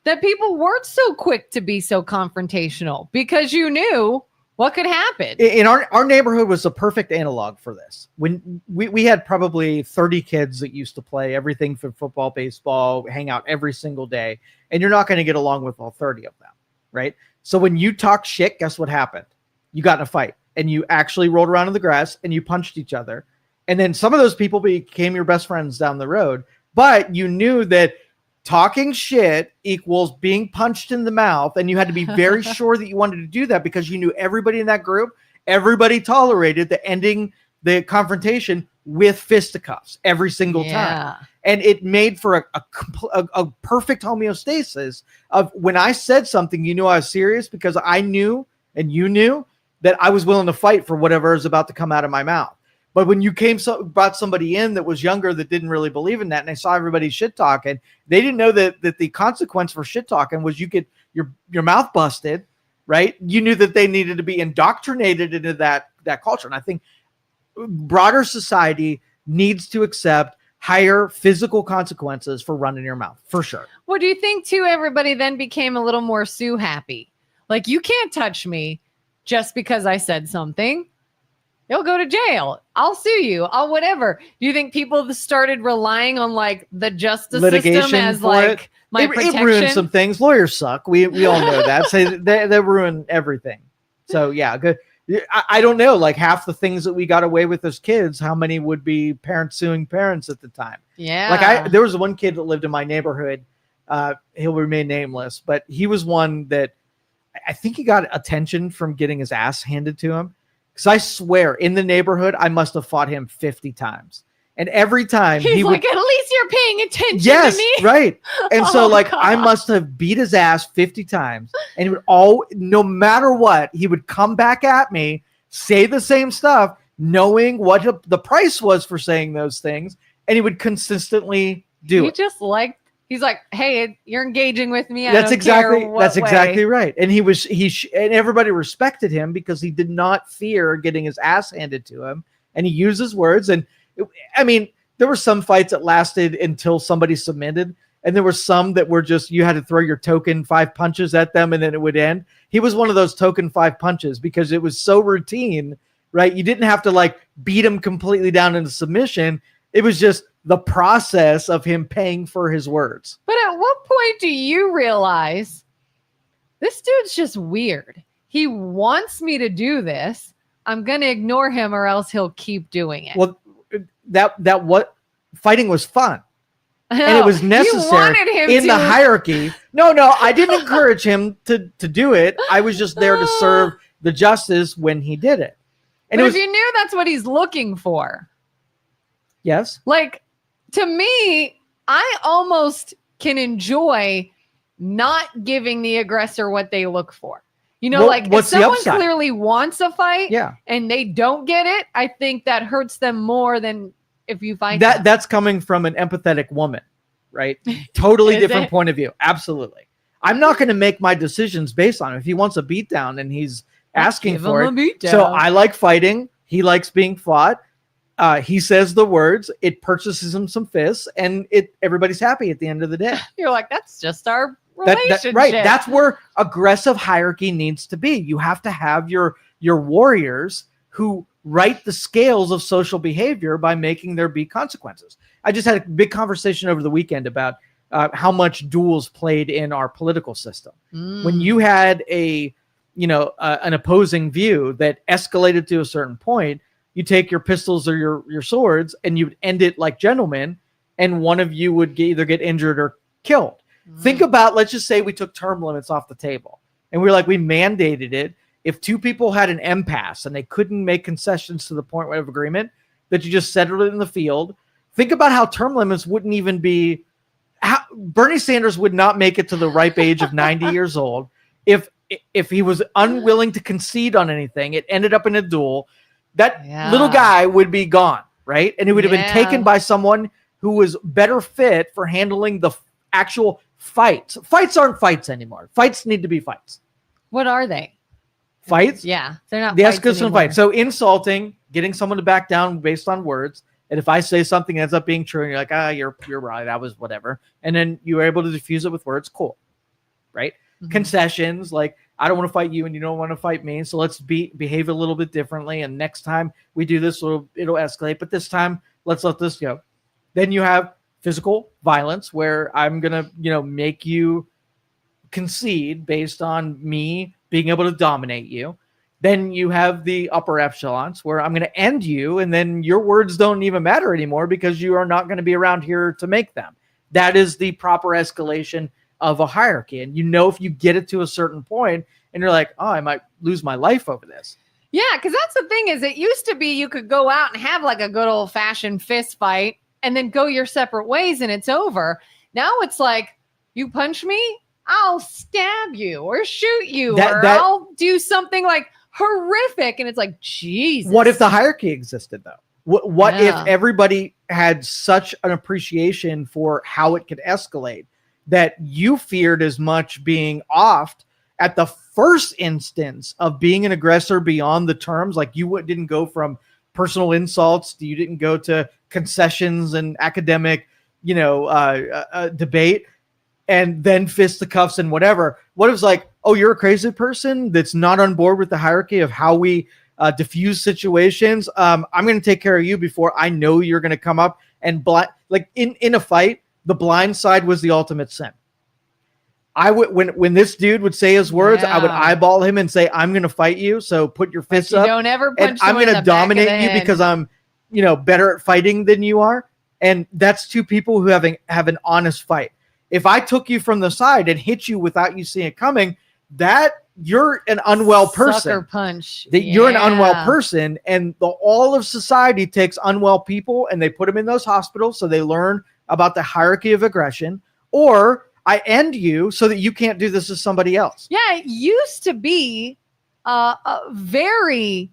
that people weren't so quick to be so confrontational because you knew what could happen. In our neighborhood was a perfect analog for this. When we had probably 30 kids that used to play everything from football, baseball, hang out every single day, and you're not going to get along with all 30 of them, right? So when you talk shit, guess what happened? You got in a fight, and you actually rolled around in the grass, and you punched each other. And then some of those people became your best friends down the road, but you knew that talking shit equals being punched in the mouth. And you had to be very sure that you wanted to do that because you knew everybody in that group, everybody tolerated the ending the confrontation with fisticuffs every single time. And it made for a perfect homeostasis of when I said something, you knew I was serious because I knew, and you knew that I was willing to fight for whatever is about to come out of my mouth. But when you brought somebody in that was younger that didn't really believe in that, and they saw everybody shit talking, they didn't know that the consequence for shit talking was you get your mouth busted, right? You knew that they needed to be indoctrinated into that culture. And I think broader society needs to accept higher physical consequences for running your mouth, for sure. Well, do you think too, everybody then became a little more Sue happy? Like, you can't touch me just because I said something. You'll go to jail. I'll sue you. I'll whatever. Do you think people started relying on like the justice litigation system as like my protection? It ruined some things. Lawyers suck. We all know that. So they ruin everything. So yeah, good. I don't know. Like half the things that we got away with as kids, how many would be parents suing parents at the time? Yeah. Like there was one kid that lived in my neighborhood. He'll remain nameless, but he was one that I think he got attention from getting his ass handed to him. Because I swear, in the neighborhood, I must have fought him 50 times. And every time he's like, at least you're paying attention yes, to me. Right. And so I must have beat his ass 50 times. And he would no matter what, he would come back at me say the same stuff, knowing what the price was for saying those things, and he would consistently do it. He's like, hey, you're engaging with me. That's exactly right. And and everybody respected him because he did not fear getting his ass handed to him, and he used his words. And there were some fights that lasted until somebody submitted, and there were some that were just, you had to throw your token 5 punches at them and then it would end. He was one of those token 5 punches because it was so routine, right? You didn't have to like beat him completely down into submission. It was just the process of him paying for his words. But at what point do you realize this dude's just weird? He wants me to do this. I'm going to ignore him or else he'll keep doing it. Well, that what fighting was fun. And it was necessary in the hierarchy. No, I didn't encourage him to do it. I was just there to serve the justice when he did it. And if you knew that's what he's looking for. Yes. Like, to me, I almost can enjoy not giving the aggressor what they look for. If someone clearly wants a fight and they don't get it, I think that hurts them more than if you find that. That's coming from an empathetic woman, right? Totally different point of view. Absolutely. I'm not going to make my decisions based on him. If he wants a beatdown and he's asking for it. So I like fighting. He likes being fought. He says the words, it purchases him some fists, and everybody's happy at the end of the day. You're like, that's just our relationship. Right. That's where aggressive hierarchy needs to be. You have to have your warriors who right the scales of social behavior by making there be consequences. I just had a big conversation over the weekend about how much duels played in our political system. When you had an opposing view that escalated to a certain point, you take your pistols or your swords and you'd end it like gentlemen, and one of you would either get injured or killed. Think about, let's just say we took term limits off the table and we mandated it. If 2 people had an impasse and they couldn't make concessions to the point of agreement, that you just settled it in the field. Think about how term limits wouldn't even be. Bernie Sanders would not make it to the ripe age of 90 years old if he was unwilling to concede on anything. It ended up in a duel. That little guy would be gone, right? And it would have been taken by someone who was better fit for handling the actual fights. Fights aren't fights anymore. Fights need to be fights. What are they? Fights? Yeah, they're not. The escalation of fights. So insulting, getting someone to back down based on words. And if I say something ends up being true, and you're like, you're right, that was whatever. And then you were able to diffuse it with words. Cool, right? Concessions, like, I don't want to fight you and you don't want to fight me, so let's behave a little bit differently, and next time we do this, it'll escalate, but this time let's let this go. Then you have physical violence, where I'm gonna make you concede based on me being able to dominate you. Then you have the upper echelons, where I'm going to end you, and then your words don't even matter anymore because you are not going to be around here to make them. That is the proper escalation of a hierarchy. And if you get it to a certain point and you're like, oh, I might lose my life over this. Yeah, because that's the thing, is it used to be you could go out and have like a good old fashioned fist fight and then go your separate ways and it's over. Now it's like, you punch me, I'll stab you or shoot you, I'll do something like horrific. And it's like, Jesus. What if the hierarchy existed, though? What if everybody had such an appreciation for how it could escalate that you feared as much being offed at the first instance of being an aggressor beyond the terms? Like, you didn't go from personal insults, you didn't go to concessions and academic, debate, and then fisticuffs and whatever. What if it's like, oh, you're a crazy person that's not on board with the hierarchy of how we diffuse situations. I'm going to take care of you before I know you're going to come up and like in a fight. The blind side was the ultimate sin. I would, when this dude would say his words, I would eyeball him and say, I'm going to fight you. So put your fists up. Don't ever punch and I'm going to dominate you because I'm, better at fighting than you are. And that's 2 people who have an honest fight. If I took you from the side and hit you without you seeing it coming, that you're an unwell person. Sucker punch. You're an unwell person, and all of society takes unwell people and they put them in those hospitals so they learn about the hierarchy of aggression. Or I end you so that you can't do this to somebody else. Yeah, it used to be a very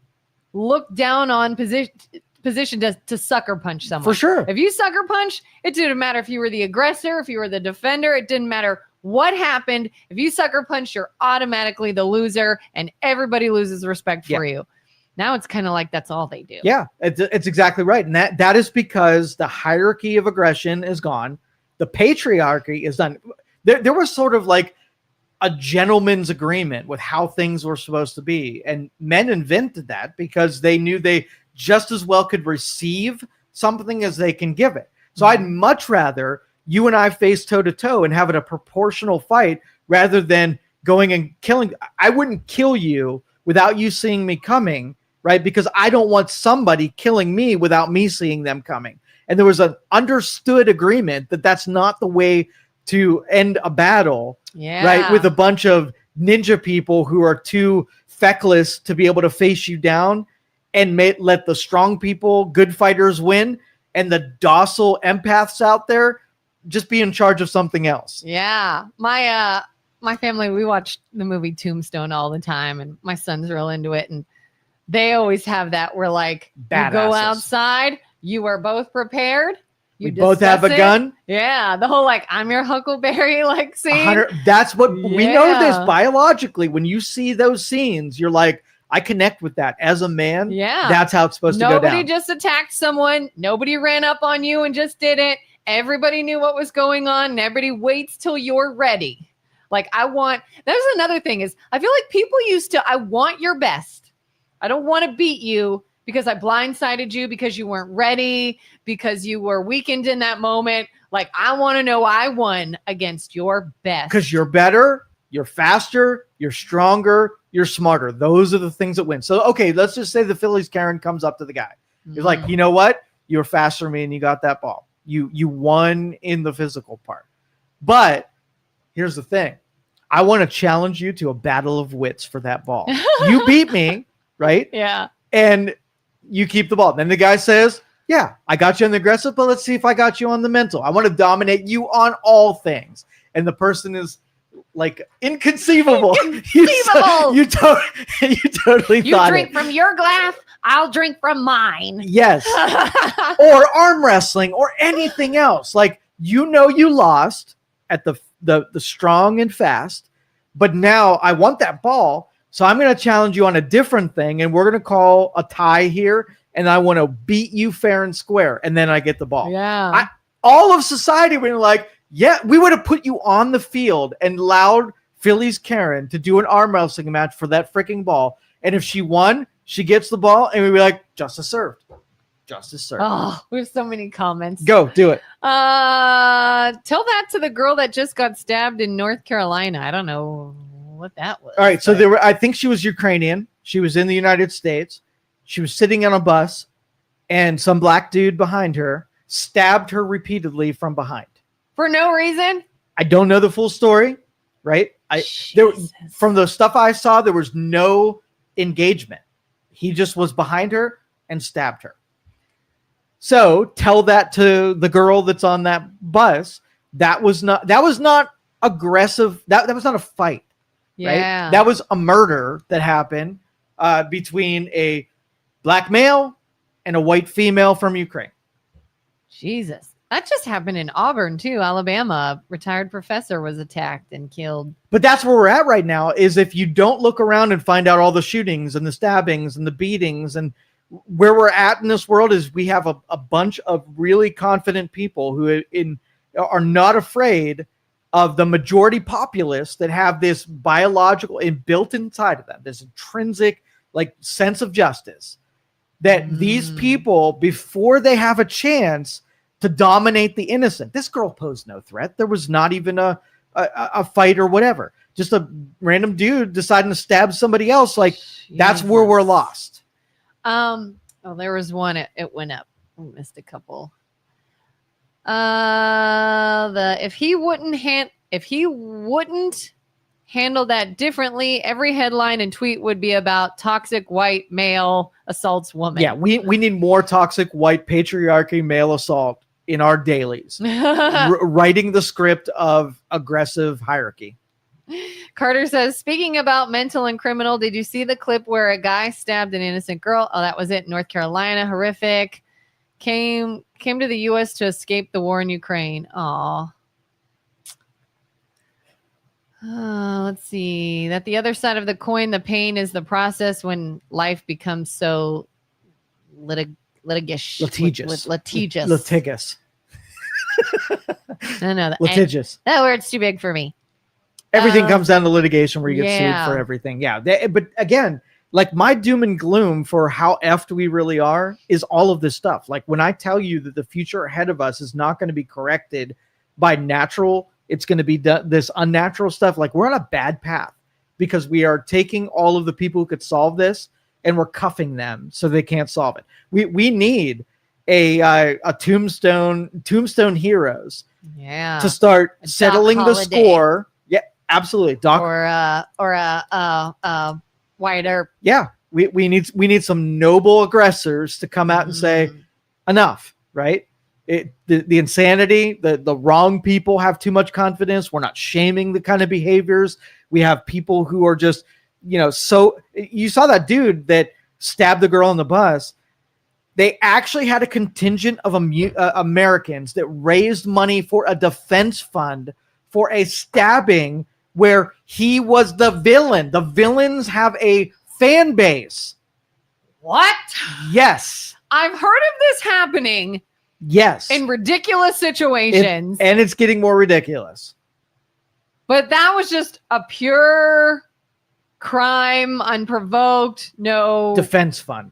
look down on position to sucker punch someone. For sure. If you sucker punch, it didn't matter if you were the aggressor, if you were the defender, it didn't matter what happened. If you sucker punch, you're automatically the loser and everybody loses respect for you. Now it's kind of like that's all they do. Yeah, it's exactly right. And that is because the hierarchy of aggression is gone. The patriarchy is done. There was sort of like a gentleman's agreement with how things were supposed to be. And men invented that because they knew they just as well could receive something as they can give it. So I'd much rather you and I face toe to toe and have it a proportional fight rather than going and killing. I wouldn't kill you without you seeing me coming, right? Because I don't want somebody killing me without me seeing them coming. And there was an understood agreement that that's not the way to end a battle, right? With a bunch of ninja people who are too feckless to be able to face you down and let the strong people, good fighters win, and the docile empaths out there just be in charge of something else. Yeah. My family, we watch the movie Tombstone all the time, and my son's real into it. And they always have that where like you go outside, you are both prepared. We both have a gun. Yeah. The whole like I'm your Huckleberry like scene. That's what we know this biologically. When you see those scenes, you're like, I connect with that as a man. Yeah. That's how it's supposed to go down. Nobody just attacked someone. Nobody ran up on you and just did it. Everybody knew what was going on, and everybody waits till you're ready. Like there's another thing is I feel like people I want your best. I don't want to beat you because I blindsided you because you weren't ready, because you were weakened in that moment. Like I want to know I won against your best. Because you're better, you're faster, you're stronger, you're smarter. Those are the things that win. So, okay, let's just say the Phillies Karen comes up to the guy. He's like, you know what? You were faster than me and you got that ball. You won in the physical part. But here's the thing. I want to challenge you to a battle of wits for that ball. You beat me, right? Yeah. And you keep the ball. Then the guy says, yeah, I got you on the aggressive, but let's see if I got you on the mental. I want to dominate you on all things. And the person is like inconceivable. Inconceivable. You totally you thought drink from your glass, I'll drink from mine. Yes. Or arm wrestling or anything else. Like, you lost at the strong and fast, but now I want that ball. So I'm going to challenge you on a different thing, and we're going to call a tie here, and I want to beat you fair and square, and then I get the ball. Yeah. All of society would be like, yeah, we would have put you on the field and allowed Phillies Karen to do an arm wrestling match for that freaking ball. And if she won, she gets the ball, and we'd be like, justice served. Justice served. Oh, we have so many comments. Go, do it. Tell that to the girl that just got stabbed in North Carolina. I don't know what that was. All right, so I think she was Ukrainian. She was in the United States. She was sitting on a bus, and some black dude behind her stabbed her repeatedly from behind. For no reason? I don't know the full story, right? From the stuff I saw, there was no engagement. He just was behind her and stabbed her. So tell that to the girl that's on that bus. That was not aggressive. That was not a fight. Yeah. Right? That was a murder that happened between a black male and a white female from Ukraine. Jesus. That just happened in Auburn, too. Alabama. A retired professor was attacked and killed. But that's where we're at right now, is if you don't look around and find out all the shootings and the stabbings and the beatings, and where we're at in this world is we have a bunch of really confident people who are not afraid of the majority populace that have this biological and built inside of them, this intrinsic like sense of justice, that these people, before they have a chance to dominate the innocent, this girl posed no threat. There was not even a fight or whatever. Just a random dude deciding to stab somebody else. Like, that's where we're lost. There was one. It went up. I missed a couple. If he wouldn't handle that differently, every headline and tweet would be about toxic white male assaults woman. Yeah, we need more toxic white patriarchy male assault in our dailies. Writing the script of aggressive hierarchy. Carter says, speaking about mental and criminal, did you see the clip where a guy stabbed an innocent girl? Oh, that was it. North Carolina, horrific. Came to the U.S. to escape the war in Ukraine. Aw. Let's see. That the other side of the coin, the pain is the process when life becomes so litigious. Litigious. Litigious. Litigious. No, that Litigious. that word's too big for me. Everything comes down to litigation where you get yeah. sued for everything. Yeah. But again, like my doom and gloom for how effed we really are is all of this stuff. Like when I tell you that the future ahead of us is not going to be corrected by natural, it's going to be this unnatural stuff. Like we're on a bad path because we are taking all of the people who could solve this and we're cuffing them so they can't solve it. We need a tombstone heroes to start settling the score. Yeah, absolutely. Doc or a Wyatt Earp. Yeah, we need some noble aggressors to come out and say enough, right? The insanity, the wrong people have too much confidence. We're not shaming the kind of behaviors. We have people who are just, so you saw that dude that stabbed the girl on the bus. They actually had a contingent of Americans that raised money for a defense fund for a stabbing where he was the villain. The villains have a fan base. What? Yes. I've heard of this happening. Yes. In ridiculous situations. And it's getting more ridiculous. But that was just a pure crime, unprovoked, no. Defense fund.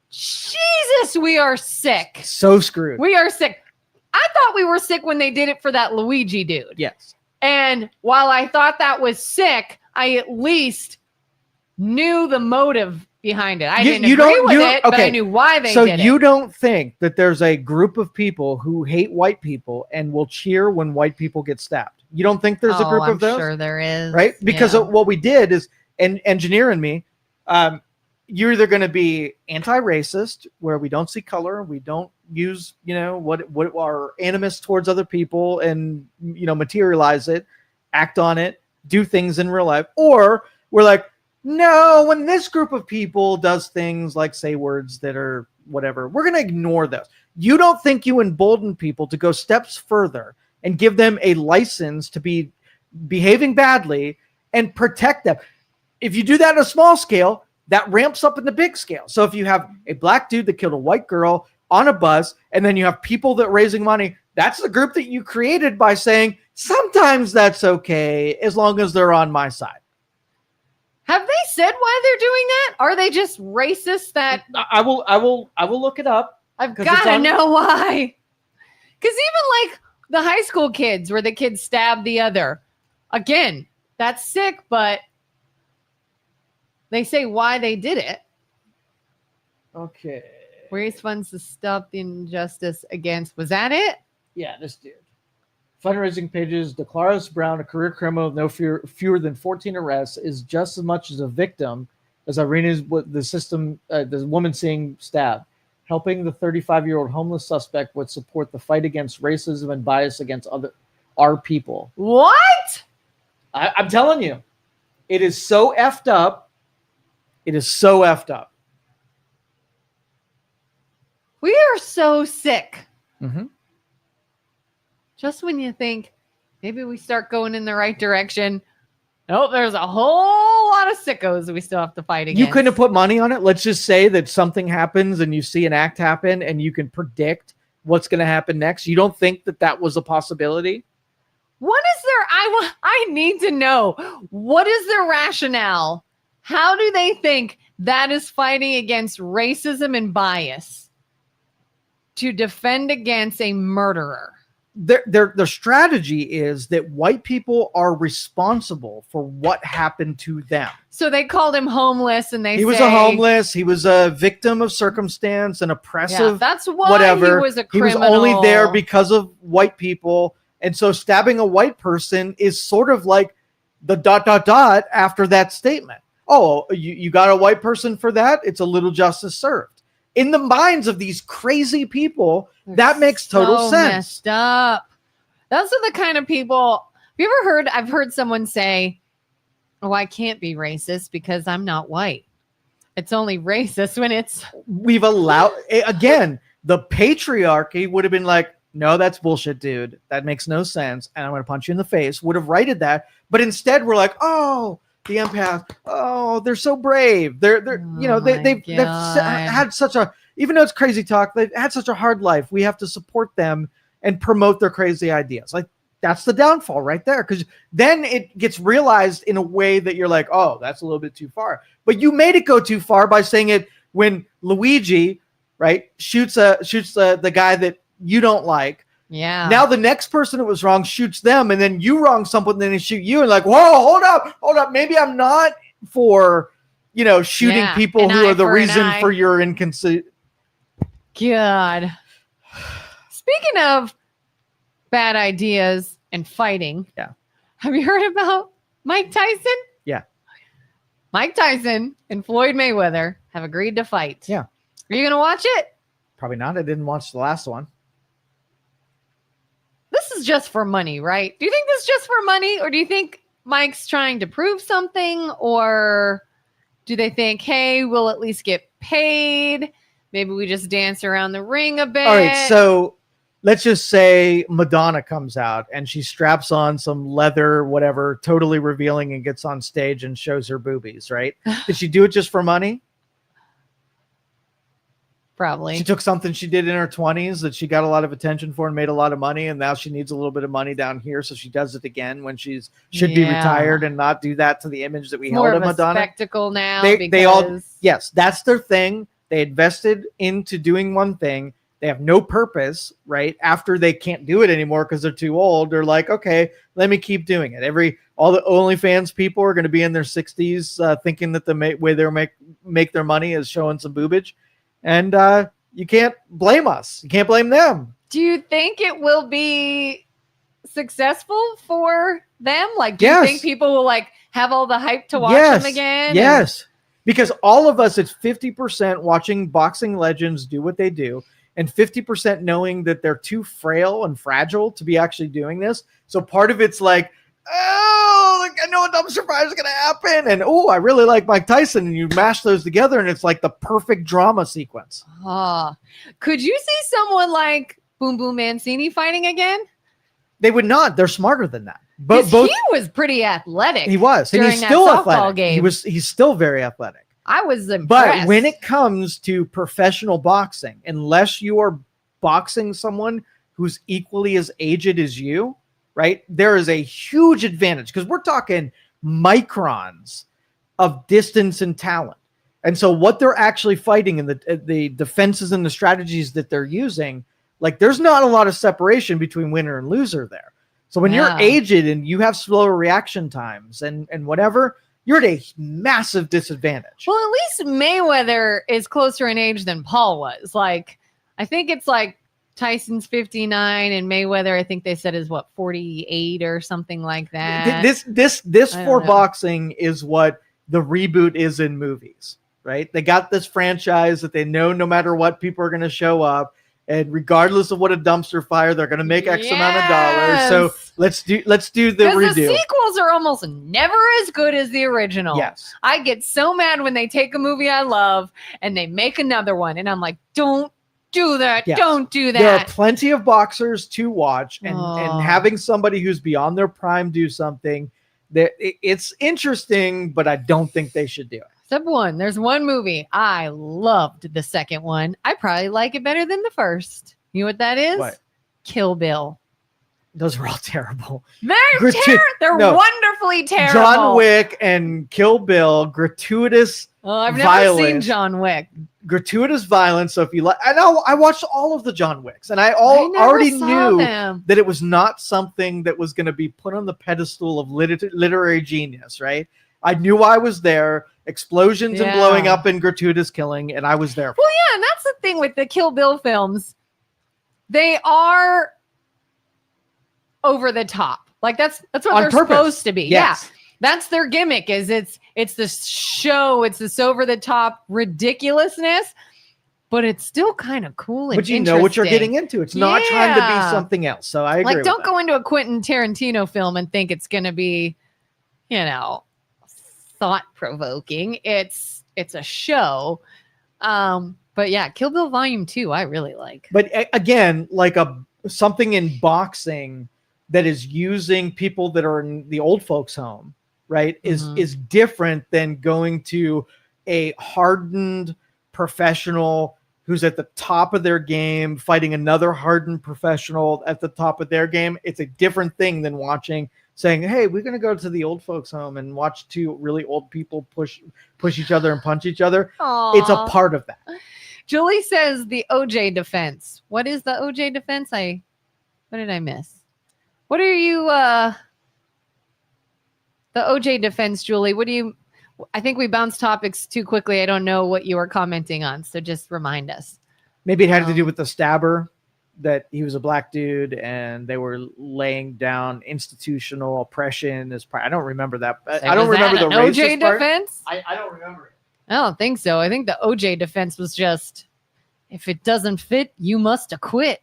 Jesus, we are sick. So screwed. We are sick. I thought we were sick when they did it for that Luigi dude. Yes. And while I thought that was sick, I at least knew the motive behind it. I didn't agree with it, but I knew why they did it. So you don't think that there's a group of people who hate white people and will cheer when white people get stabbed? You don't think there's a group of those? I'm sure there is. Right? Because what we did is, and engineering me, you're either going to be anti-racist, where we don't see color, we don't use, what our animus towards other people and, materialize it, act on it, do things in real life. Or we're like, no, when this group of people does things like say words that are whatever, we're going to ignore those. You don't think you embolden people to go steps further and give them a license to be behaving badly and protect them. If you do that on a small scale, that ramps up in the big scale. So if you have a black dude that killed a white girl on a bus, and then you have people that are raising money, that's the group that you created by saying, sometimes that's okay as long as they're on my side. Have they said why they're doing that? Are they just racist that I will look it up. I've got to know why. Because even like the high school kids where the kids stabbed the other, again, that's sick, but they say why they did it. Okay. Raise funds to stop the injustice against. Was that it? Yeah, this dude. Fundraising pages. DeClaris Brown, a career criminal with no fewer than 14 arrests, is just as much as a victim as Irena's the woman seeing stabbed. Helping the 35-year-old homeless suspect would support the fight against racism and bias against our people. What? I'm telling you, it is so effed up. It is so effed up. We are so sick. Mm-hmm. Just when you think maybe we start going in the right direction, nope, there's a whole lot of sickos we still have to fight against. You couldn't have put money on it. Let's just say that something happens and you see an act happen and you can predict what's going to happen next. You don't think that was a possibility? What is their, I need to know, what is their rationale? How do they think that is fighting against racism and bias to defend against a murderer? Their strategy is that white people are responsible for what happened to them. So they called him homeless, and he was a homeless. He was a victim of circumstance, an oppressive. Yeah, that's why whatever. He was a criminal. He was only there because of white people, and so stabbing a white person is sort of like the ... after that statement. Oh, you got a white person for that? It's a little justice served. In the minds of these crazy people, that makes total sense. Messed up. Those are the kind of people. you ever heard? I've heard someone say, "Oh, I can't be racist because I'm not white." It's only racist when it's. We've allowed again. The patriarchy would have been like, no, that's bullshit, dude. That makes no sense, and I'm going to punch you in the face. Would have righted that, but instead we're like, oh, the empath. Oh, they're so brave. They've had such a, even though it's crazy talk, they've had such a hard life. We have to support them and promote their crazy ideas. Like, that's the downfall right there, because then it gets realized in a way that you're like, oh, that's a little bit too far. But you made it go too far by saying it when Luigi, right, shoots the guy that you don't like. Yeah. Now the next person that was wrong shoots them, and then you wrong someone, then they shoot you, and like, whoa, hold up. Maybe I'm not for, shooting people who are the reason for your inconsistent. God. Speaking of bad ideas and fighting. Yeah. Have you heard about Mike Tyson? Yeah. Mike Tyson and Floyd Mayweather have agreed to fight. Yeah. Are you going to watch it? Probably not. I didn't watch the last one. This is just for money, right? Do you think this is just for money, or do you think Mike's trying to prove something, or do they think, hey, we'll at least get paid? Maybe we just dance around the ring a bit. All right, so let's just say Madonna comes out and she straps on some leather, whatever, totally revealing, and gets on stage and shows her boobies, right? Did she do it just for money? Probably. She took something she did in her 20s that she got a lot of attention for and made a lot of money, and now she needs a little bit of money down here, so she does it again when should be retired and not do that to the image that we held of Madonna. Spectacle now. They all, yes, that's their thing. They invested into doing one thing. They have no purpose, right? After they can't do it anymore because they're too old, they're like, okay, let me keep doing it. All the OnlyFans people are going to be in their 60s thinking that the way they'll make their money is showing some boobage. And you can't blame us. You can't blame them. Do you think it will be successful for them? Like, do you think people will have all the hype to watch them again? Yes. Because all of us, it's 50% watching boxing legends do what they do, and 50% knowing that they're too frail and fragile to be actually doing this. So part of it's like, oh, I know a dumpster fire is going to happen. And, oh, I really like Mike Tyson. And you mash those together, and it's like the perfect drama sequence. Could you see someone like Boom Boom Mancini fighting again? They would not. They're smarter than that. But he was pretty athletic. He was. And he's still athletic. Game. He's still very athletic. I was impressed. But when it comes to professional boxing, unless you are boxing someone who's equally as aged as you, right, there is a huge advantage, because we're talking microns of distance and talent. And so what they're actually fighting and the defenses and the strategies that they're using, like, there's not a lot of separation between winner and loser there. So when you're aged and you have slower reaction times and whatever, you're at a massive disadvantage. Well, at least Mayweather is closer in age than Paul was. Like, I think it's like Tyson's 59 and Mayweather, I think they said, is 48 or something like that. This for boxing is what the reboot is in movies, right? They got this franchise that they know no matter what, people are going to show up. And regardless of what a dumpster fire, they're going to make X amount of dollars. So let's do the redo. The sequels are almost never as good as the original. Yes. I get so mad when they take a movie I love and they make another one. And I'm like, don't do that. Yes. Don't do that. There are plenty of boxers to watch, and having somebody who's beyond their prime do something, that it's interesting, but I don't think they should do it. Step one, there's one movie. I loved the second one. I probably like it better than the first. You know what that is? What? Kill Bill. Those are all terrible. They're wonderfully terrible. John Wick and Kill Bill, gratuitous I've violence. never seen John Wick. Gratuitous violence. So if you like, I know I watched all of the John Wicks, and I already knew that it was not something that was going to be put on the pedestal of literary genius, right? I knew I was there. Explosions and blowing up and gratuitous killing, and I was there. Well, yeah, and that's the thing with the Kill Bill films. They are over the top. Like that's what they're supposed to be. Yes. Yeah. That's their gimmick, is it's this show, it's this over the top ridiculousness. but it's still kind of cool and But you know what you're interesting. getting into. It's not trying to be Yeah. something else. So I agree. Like, with don't that. go into a Quentin Tarantino film and think it's going to be, you know, thought provoking. It's a show. But yeah, Kill Bill Volume 2, I really like. But again, like something in boxing that is using people that are in the old folks home, right, is different than going to a hardened professional who's at the top of their game fighting another hardened professional at the top of their game. It's a different thing than saying, hey, we're going to go to the old folks home and watch two really old people push each other and punch each other. Aww. It's a part of that. Julie says the OJ defense. What is the OJ defense? What did I miss? What are you, the OJ defense, Julie? I think we bounced topics too quickly. I don't know what you were commenting on. So just remind us. Maybe it had to do with the stabber, that he was a black dude and they were laying down institutional oppression. I don't remember that. I don't remember the OJ defense. I don't remember it. I don't think so. I think the OJ defense was just, if it doesn't fit, you must acquit.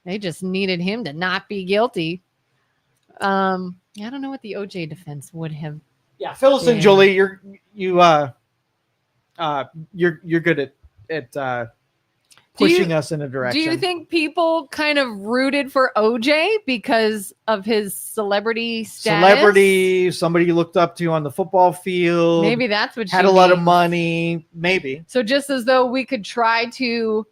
They just needed him to not be guilty. I don't know what the OJ defense would have. Yeah, Phyllis and Julie, you're good at pushing us in a direction. Do you think people kind of rooted for OJ because of his celebrity status? Somebody you looked up to on the football field. Maybe that's what had a lot of money. Maybe. So just as though we could try to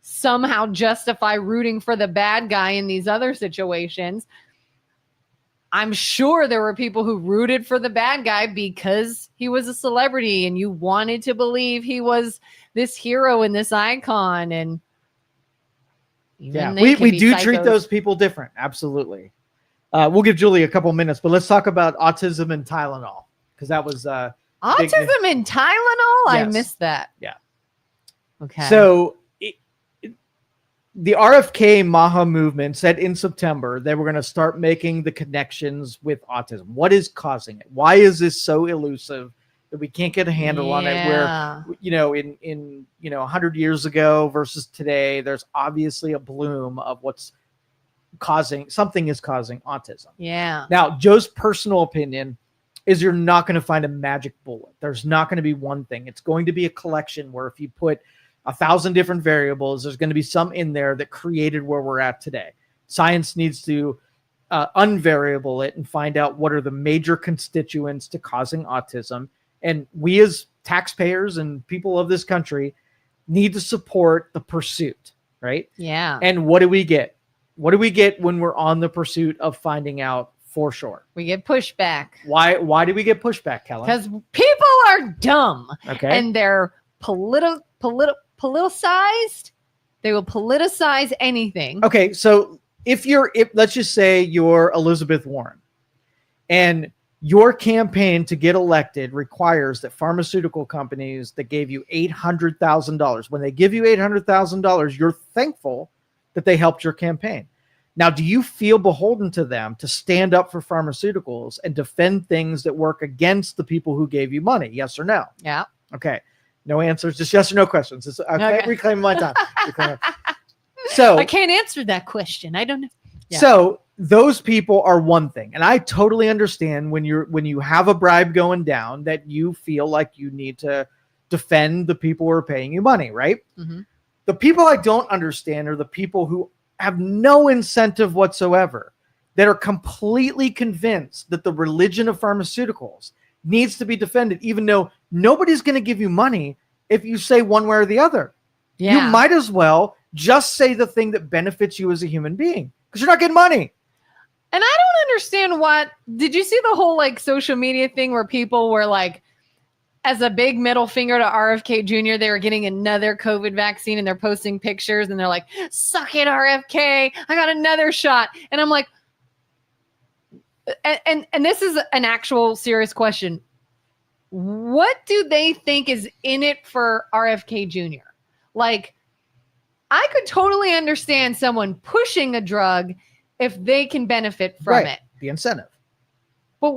somehow justify rooting for the bad guy in these other situations, I'm sure there were people who rooted for the bad guy because he was a celebrity and you wanted to believe he was this hero and this icon. And we do treat those people different. Absolutely. We'll give Julie a couple minutes, but let's talk about autism and Tylenol, because that was autism and Tylenol. Yes. I missed that. Yeah. Okay. So the RFK Maha movement said in September they were going to start making the connections with autism. What is causing it? Why is this so elusive that we can't get a handle on it? Where, in 100 years ago versus today, there's obviously a bloom of something is causing autism. Yeah. Now, Joe's personal opinion is you're not going to find a magic bullet. There's not going to be one thing. It's going to be a collection where if you put 1,000 different variables, there's going to be some in there that created where we're at today. Science needs to unvariable it and find out what are the major constituents to causing autism. And we as taxpayers and people of this country need to support the pursuit, right? Yeah. And what do we get? What do we get when we're on the pursuit of finding out for sure? We get pushback. Why do we get pushback, Kelin? Because people are dumb. Okay. And they're politicized. They will politicize anything. Okay, so if let's just say you're Elizabeth Warren and your campaign to get elected requires that pharmaceutical companies that gave you $800,000, when they give you $800,000, you're thankful that they helped your campaign. Now, do you feel beholden to them to stand up for pharmaceuticals and defend things that work against the people who gave you money? Yes or no? Yeah. Okay. No answers, just yes or no questions. Okay. Reclaim my time. So I can't answer that question. I don't know. Yeah. So those people are one thing. And I totally understand when you have a bribe going down that you feel like you need to defend the people who are paying you money, right? Mm-hmm. The people I don't understand are the people who have no incentive whatsoever, that are completely convinced that the religion of pharmaceuticals needs to be defended, even though nobody's going to give you money if you say one way or the other. Yeah. You might as well just say the thing that benefits you as a human being, because you're not getting money. And I don't understand did you see the whole social media thing where people were like, as a big middle finger to RFK Jr., they were getting another COVID vaccine and they're posting pictures and they're like, suck it, RFK, I got another shot. And I'm like, and this is an actual serious question. What do they think is in it for RFK Jr.? I could totally understand someone pushing a drug if they can benefit from it. The incentive. But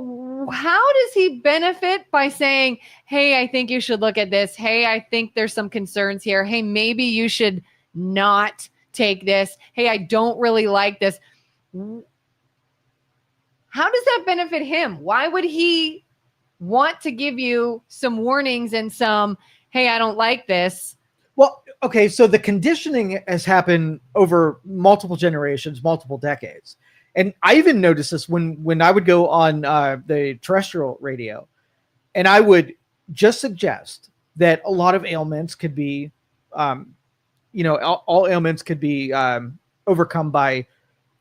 how does he benefit by saying, hey, I think you should look at this. Hey, I think there's some concerns here. Hey, maybe you should not take this. Hey, I don't really like this. How does that benefit him? Why would he want to give you some warnings and some, hey, I don't like this? Well, okay, so the conditioning has happened over multiple generations, multiple decades. And I even noticed this when I would go on the terrestrial radio, and I would just suggest that a lot of ailments could be, all ailments could be overcome by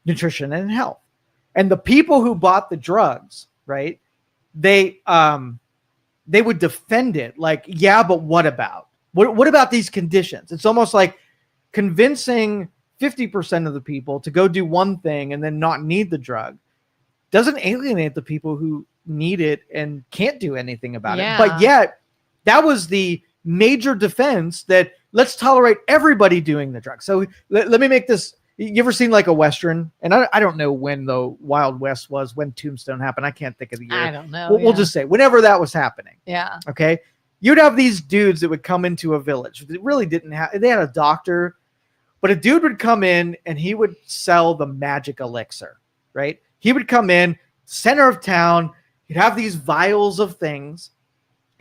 nutrition and health. And the people who bought the drugs, right? They would defend it like, yeah, but what about? What about these conditions? It's almost like convincing 50% of the people to go do one thing and then not need the drug doesn't alienate the people who need it and can't do anything about it. But yet, that was the major defense, that let's tolerate everybody doing the drug. So let me make this. You ever seen like a Western? And I don't know when the Wild West was, when Tombstone happened. I can't think of the year. I don't know. We'll just say whenever that was happening. Yeah. Okay. You'd have these dudes that would come into a village. They really didn't have, they had a doctor, but a dude would come in and he would sell the magic elixir, right? He would come in, center of town. He'd have these vials of things.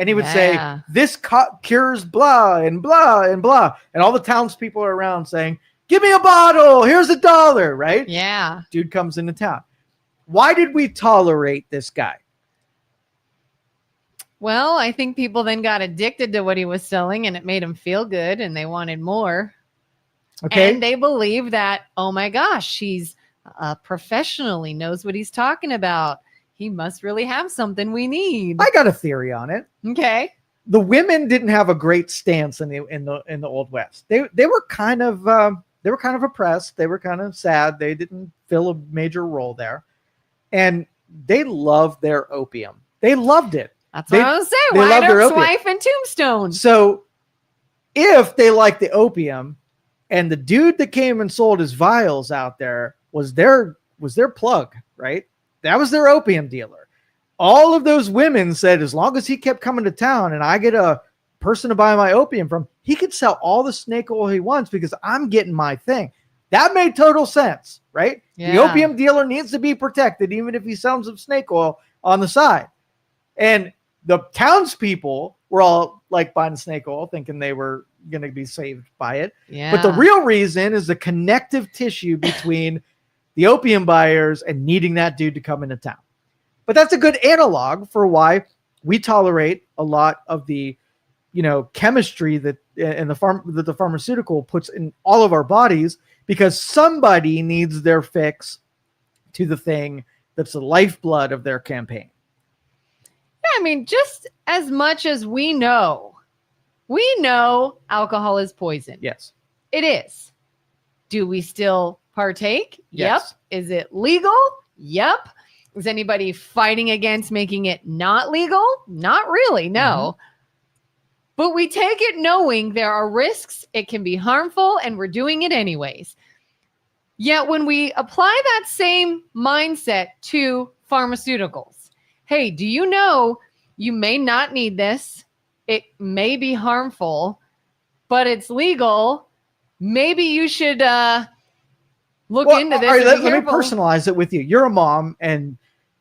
And he would say, this cures blah and blah and blah. And all the townspeople are around saying, give me a bottle. Here's $1, right? Yeah. Dude comes into town. Why did we tolerate this guy? Well, I think people then got addicted to what he was selling and it made them feel good and they wanted more. Okay. And they believe that, oh my gosh, he's professionally knows what he's talking about. He must really have something we need. I got a theory on it. Okay. The women didn't have a great stance in the Old West. They were kind of oppressed. They were kind of sad. They didn't fill a major role there, and they loved their opium. They loved it. That's what I was saying. White Oak's wife and Tombstone. So, if they liked the opium, and the dude that came and sold his vials out there was their plug, right? That was their opium dealer. All of those women said, as long as he kept coming to town and I get a person to buy my opium from, he could sell all the snake oil he wants because I'm getting my thing. That made total sense, right? Yeah. The opium dealer needs to be protected, even if he sells some snake oil on the side. And the townspeople were all like buying snake oil, thinking they were going to be saved by it. Yeah. But the real reason is the connective tissue between the opium buyers and needing that dude to come into town. But that's a good analog for why we tolerate a lot of the, chemistry that the pharmaceutical puts in all of our bodies, because somebody needs their fix to the thing that's the lifeblood of their campaign. Yeah, I mean, just as much as we know alcohol is poison. Yes, it is. Do we still partake? Yes. Yep. Is it legal? Yep. Is anybody fighting against making it not legal? Not really, no. Mm-hmm. But we take it knowing there are risks, it can be harmful, and we're doing it anyways. Yet when we apply that same mindset to pharmaceuticals, hey, do you know you may not need this? It may be harmful, but it's legal. Maybe you should look into this. All right, let me personalize it with you. You're a mom and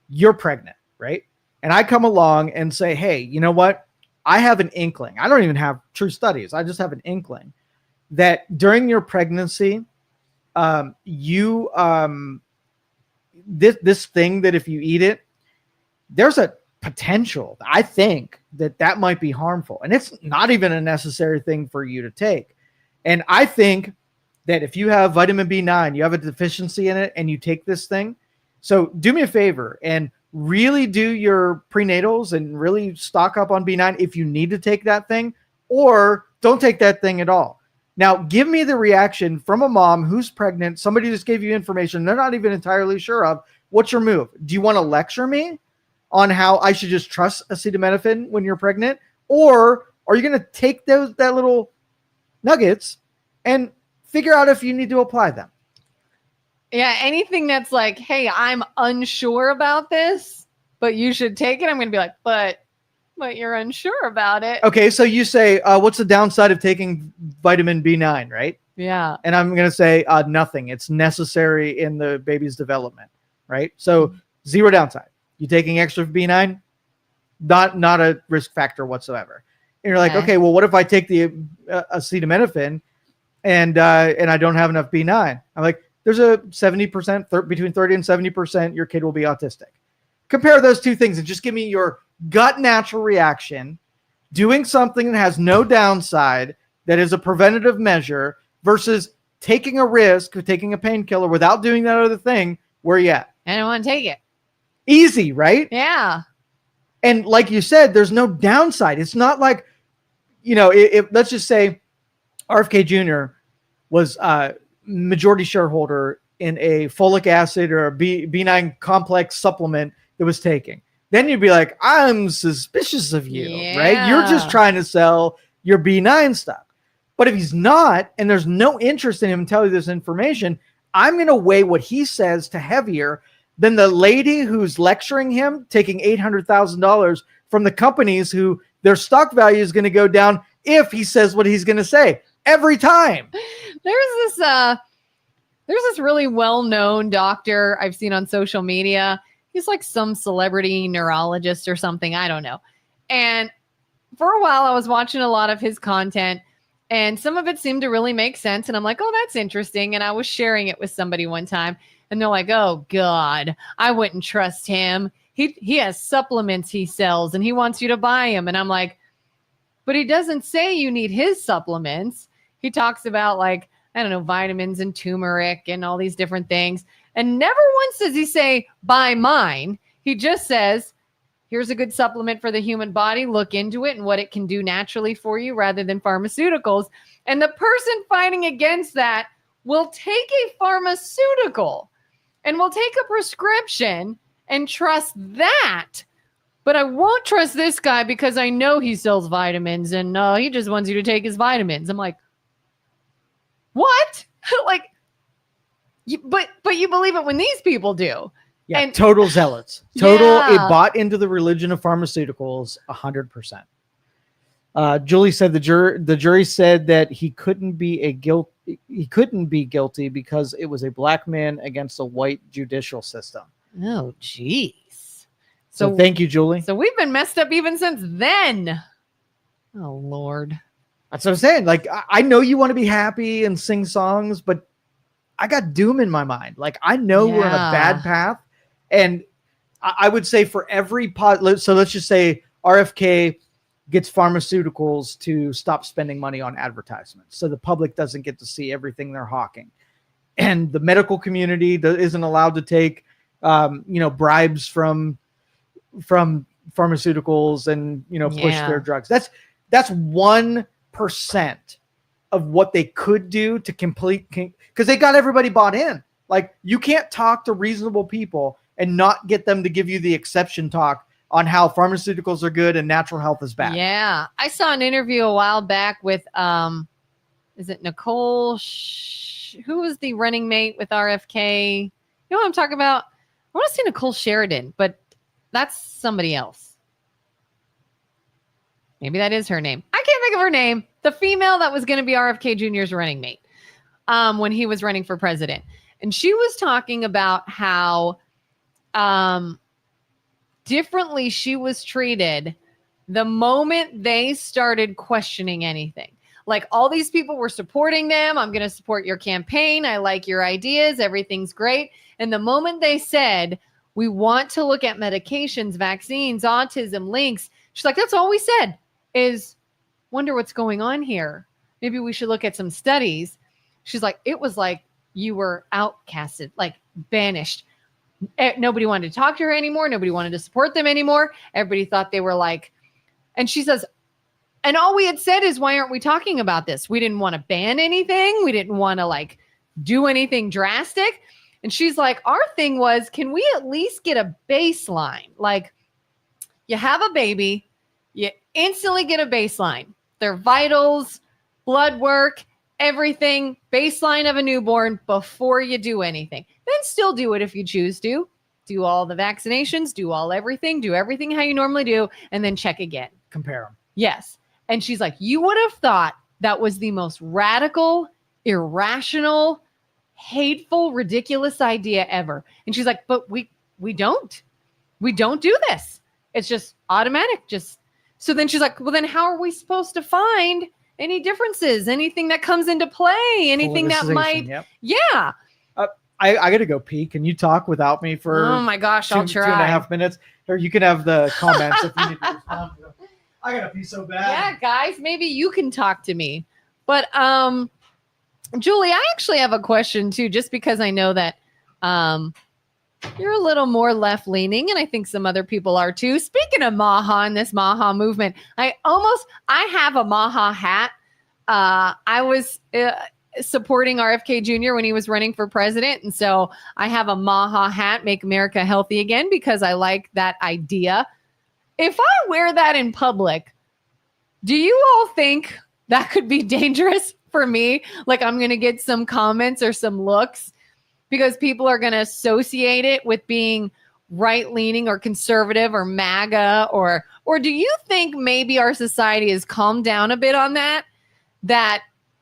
you're pregnant, right? And I come along and say, hey, you know what? I have an inkling. I don't even have true studies. I just have an inkling that during your pregnancy, this thing that if you eat it, there's a potential, I think, that might be harmful. And it's not even a necessary thing for you to take. And I think that if you have vitamin B9, you have a deficiency in it, and you take this thing. So do me a favor and really do your prenatals and really stock up on B9 if you need to take that thing, or don't take that thing at all. Now, give me the reaction from a mom who's pregnant. Somebody just gave you information they're not even entirely sure of. What's your move? Do you want to lecture me on how I should just trust acetaminophen when you're pregnant? Or are you going to take that little nuggets and figure out if you need to apply them? Yeah, anything that's like, hey, I'm unsure about this, but you should take it. I'm going to be like, but you're unsure about it. Okay, so you say, what's the downside of taking vitamin B9, right? Yeah. And I'm going to say nothing. It's necessary in the baby's development, right? So zero downside. You taking extra B9? Not a risk factor whatsoever. And you're like, okay, well, what if I take the acetaminophen and I don't have enough B9? I'm like, there's a 70%, between 30 and 70%, your kid will be autistic. Compare those two things and just give me your gut natural reaction, doing something that has no downside, that is a preventative measure, versus taking a risk of taking a painkiller without doing that other thing. Where you at? I don't want to take it. Easy, right? Yeah. And like you said, there's no downside. It's not like, if let's just say RFK Jr. was a majority shareholder in a folic acid or a B9 complex supplement that was taking. Then you'd be like, I'm suspicious of you, right? You're just trying to sell your B9 stuff. But if he's not, and there's no interest in him telling you this information, I'm going to weigh what he says to heavier than the lady who's lecturing him taking $800,000 from the companies who their stock value is going to go down if he says what he's going to say every time. There's this really well-known doctor I've seen on social media. He's like some celebrity neurologist or something. I don't know. And for a while I was watching a lot of his content and some of it seemed to really make sense. And I'm like, oh, that's interesting. And I was sharing it with somebody one time and they're like, oh God, I wouldn't trust him. He has supplements he sells and he wants you to buy them. And I'm like, but he doesn't say you need his supplements. He talks about like, I don't know, vitamins and turmeric and all these different things. And never once does he say, buy mine. He just says, here's a good supplement for the human body. Look into it and what it can do naturally for you rather than pharmaceuticals. And the person fighting against that will take a pharmaceutical and will take a prescription and trust that. But I won't trust this guy because I know he sells vitamins and he just wants you to take his vitamins. I'm like, what? But you believe it when these people do. Yeah, and, total zealots. It bought into the religion of pharmaceuticals 100%. Julie said the jury said that he couldn't be guilty because it was a black man against a white judicial system. Oh, geez. So thank you, Julie. So we've been messed up even since then. Oh, Lord. That's what I'm saying. Like, I know you want to be happy and sing songs, but I got doom in my mind. Like, I know we're on a bad path. And I would say for every so let's just say RFK gets pharmaceuticals to stop spending money on advertisements. So the public doesn't get to see everything they're hawking. And the medical community isn't allowed to take, bribes from pharmaceuticals and, push their drugs. That's 1% of what they could do to complete, because they got everybody bought in. Like, you can't talk to reasonable people and not get them to give you the exception talk on how pharmaceuticals are good and natural health is bad. Yeah. I saw an interview a while back with, is it Nicole? Who was the running mate with RFK? You know what I'm talking about? I want to say Nicole Sheridan, but that's somebody else. Maybe that is her name. I can't think of her name. The female that was going to be RFK Jr.'s running mate when he was running for president. And she was talking about how differently she was treated the moment they started questioning anything. Like, all these people were supporting them. I'm going to support your campaign. I like your ideas. Everything's great. And the moment they said, we want to look at medications, vaccines, autism, links, she's like, that's all we said is, wonder what's going on here. Maybe we should look at some studies. She's like, it was like you were outcasted, like banished. Nobody wanted to talk to her anymore. Nobody wanted to support them anymore. Everybody thought they were like, and she says, and all we had said is, why aren't we talking about this? We didn't want to ban anything. We didn't want to like do anything drastic. And she's like, our thing was, can we at least get a baseline? Like, you have a baby, you instantly get a baseline. Their vitals, blood work, everything, baseline of a newborn before you do anything. Then still do it if you choose to. do all the vaccinations, do everything how you normally do, and then check again. Compare them. Yes. And she's like, you would have thought that was the most radical, irrational, hateful, ridiculous idea ever. And she's like, but we don't do this. It's just automatic. So then she's like, well, then how are we supposed to find any differences, anything that comes into play, anything that might, yeah. I got to go pee. Can you talk without me for oh my gosh, I'll try 2.5 minutes, or you can have the comments if you need to respond to them. I got to pee so bad. Yeah, guys, maybe you can talk to me. But Julie, I actually have a question too, just because I know that you're a little more left leaning, and I think some other people are too. Speaking of Maha and this Maha movement, I have a Maha hat. I was supporting RFK Jr. when he was running for president. And so I have a Maha hat, Make America Healthy Again, because I like that idea. If I wear that in public, do you all think that could be dangerous for me? Like I'm going to get some comments or some looks because people are going to associate it with being right-leaning or conservative or MAGA, or do you think maybe our society has calmed down a bit on that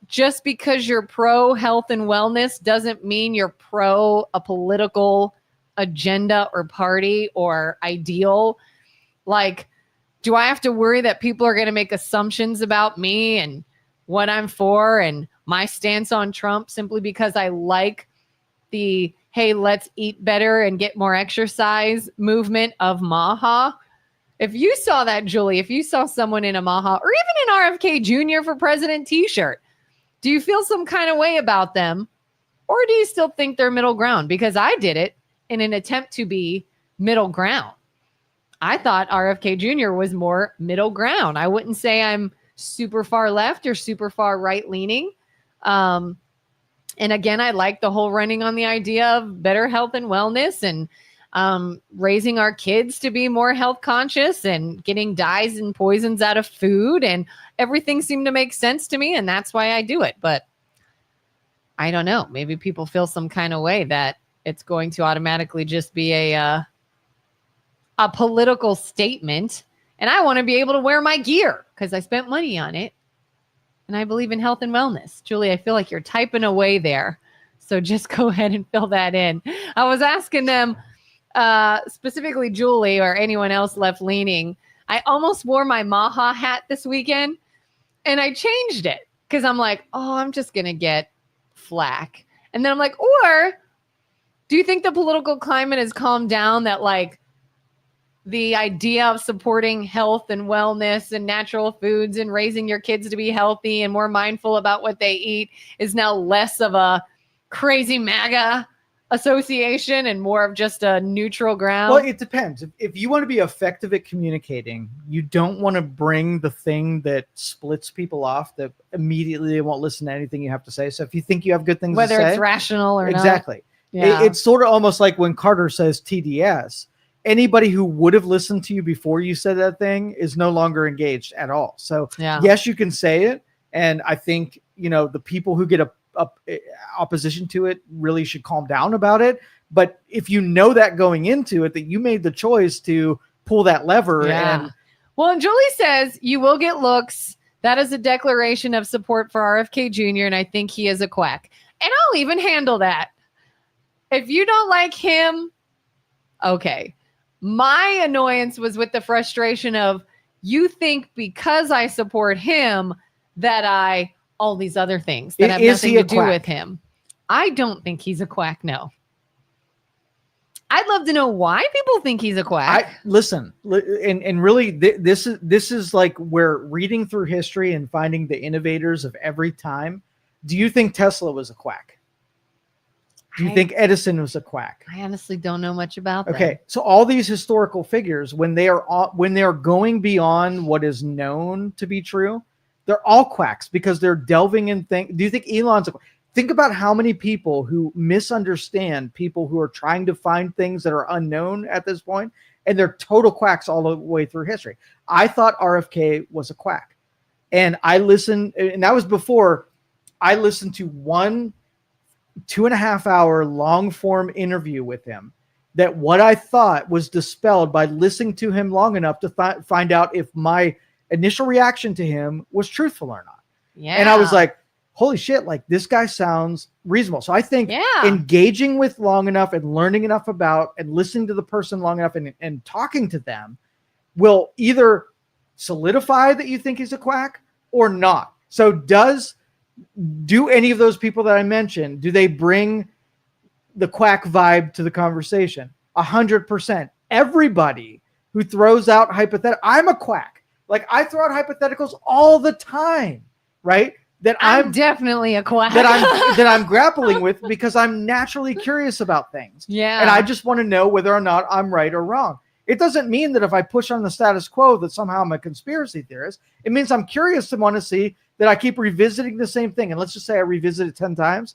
just because you're pro health and wellness doesn't mean you're pro a political agenda or party or ideal? Like, do I have to worry that people are going to make assumptions about me and what I'm for and my stance on Trump simply because I like the, hey, let's eat better and get more exercise movement of Maha? If you saw that, Julie, if you saw someone in a Maha or even an RFK Jr. for president t-shirt, do you feel some kind of way about them? Or do you still think they're middle ground? Because I did it in an attempt to be middle ground. I thought RFK Jr. was more middle ground. I wouldn't say I'm super far left or super far right leaning. And again, I like the whole running on the idea of better health and wellness and raising our kids to be more health conscious and getting dyes and poisons out of food, and everything seemed to make sense to me, and that's why I do it. But I don't know, maybe people feel some kind of way that it's going to automatically just be a political statement, and I want to be able to wear my gear because I spent money on it and I believe in health and wellness. Julie, I feel like you're typing away there, so just go ahead and fill that in. I was asking them specifically Julie or anyone else left leaning. I almost wore my Maha hat this weekend and I changed it because I'm like, oh, I'm just going to get flack. And then I'm like, or do you think the political climate has calmed down that like the idea of supporting health and wellness and natural foods and raising your kids to be healthy and more mindful about what they eat is now less of a crazy MAGA association and more of just a neutral ground? Well, it depends. If you want to be effective at communicating, you don't want to bring the thing that splits people off, that immediately they won't listen to anything you have to say. So if you think you have good things whether to say, it's rational or exactly. not. Yeah. It's sort of almost like when Carter says TDS, anybody who would have listened to you before you said that thing is no longer engaged at all. So yes, you can say it. And I think, the people who get opposition to it really should calm down about it. But if you know that going into it, that you made the choice to pull that lever. And Julie says you will get looks. That is a declaration of support for RFK Jr. And I think he is a quack. And I'll even handle that. If you don't like him, okay. My annoyance was with the frustration of you think because I support him that all these other things that have nothing to do with him. I don't think he's a quack. No. I'd love to know why people think he's a quack. Listen, and really this is like where reading through history and finding the innovators of every time. Do you think Tesla was a quack? Do you think Edison was a quack? I honestly don't know much about that. Okay, so all these historical figures, when they are going beyond what is known to be true, they're all quacks because they're delving in things. Do you think Elon's a quack? Think about how many people who misunderstand people who are trying to find things that are unknown at this point, and they're total quacks all the way through history. I thought RFK was a quack, and I listened, and that was before I listened to 2.5 hour long form interview with him that what I thought was dispelled by listening to him long enough to find out if my initial reaction to him was truthful or not. Yeah. And I was like, holy shit, like this guy sounds reasonable. So I think engaging with long enough and learning enough about and listening to the person long enough and talking to them will either solidify that you think he's a quack or not. So do any of those people that I mentioned, do they bring the quack vibe to the conversation? 100%. Everybody who throws out hypothetical, I'm a quack. Like I throw out hypotheticals all the time, right? That I'm definitely a quack. that I'm grappling with because I'm naturally curious about things. Yeah. And I just want to know whether or not I'm right or wrong. It doesn't mean that if I push on the status quo that somehow I'm a conspiracy theorist. It means I'm curious to want to see that I keep revisiting the same thing. And let's just say I revisit it 10 times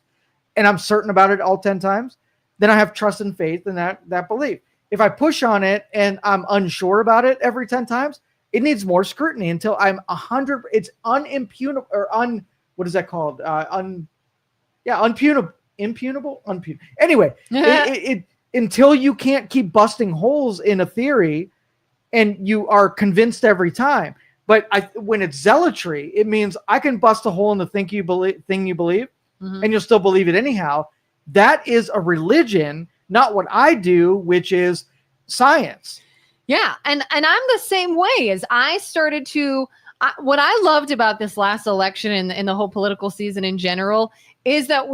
and I'm certain about it all 10 times. Then I have trust and faith in that belief. If I push on it and I'm unsure about it every 10 times, it needs more scrutiny until I'm 100. It's unimpugnable or what is that called? Unpunable. Anyway, it until you can't keep busting holes in a theory and you are convinced every time. But when it's zealotry, it means I can bust a hole in the thing you believe, and you'll still believe it anyhow. That is a religion, not what I do, which is science. Yeah. And I'm the same way. As I started to, what I loved about this last election and the whole political season in general is that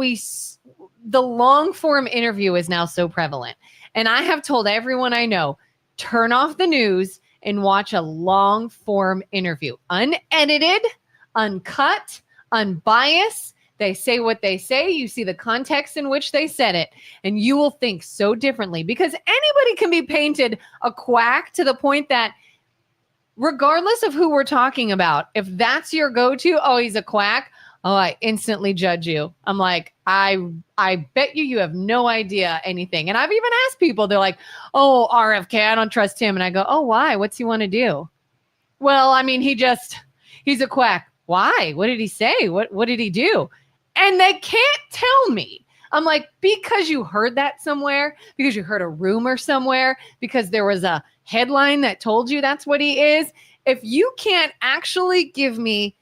the long form interview is now so prevalent. And I have told everyone I know, turn off the news and watch a long form interview. Unedited, uncut, unbiased. They say what they say. You see the context in which they said it, and you will think so differently because anybody can be painted a quack to the point that regardless of who we're talking about, if that's your go-to, oh, he's a quack. Oh, I instantly judge you. I'm like, I bet you have no idea anything. And I've even asked people, they're like, oh, RFK, I don't trust him. And I go, oh, why? What's he want to do? Well, I mean, he's a quack. Why? What did he say? What did he do? And they can't tell me. I'm like, because you heard that somewhere, because you heard a rumor somewhere, because there was a headline that told you that's what he is. If you can't actually give me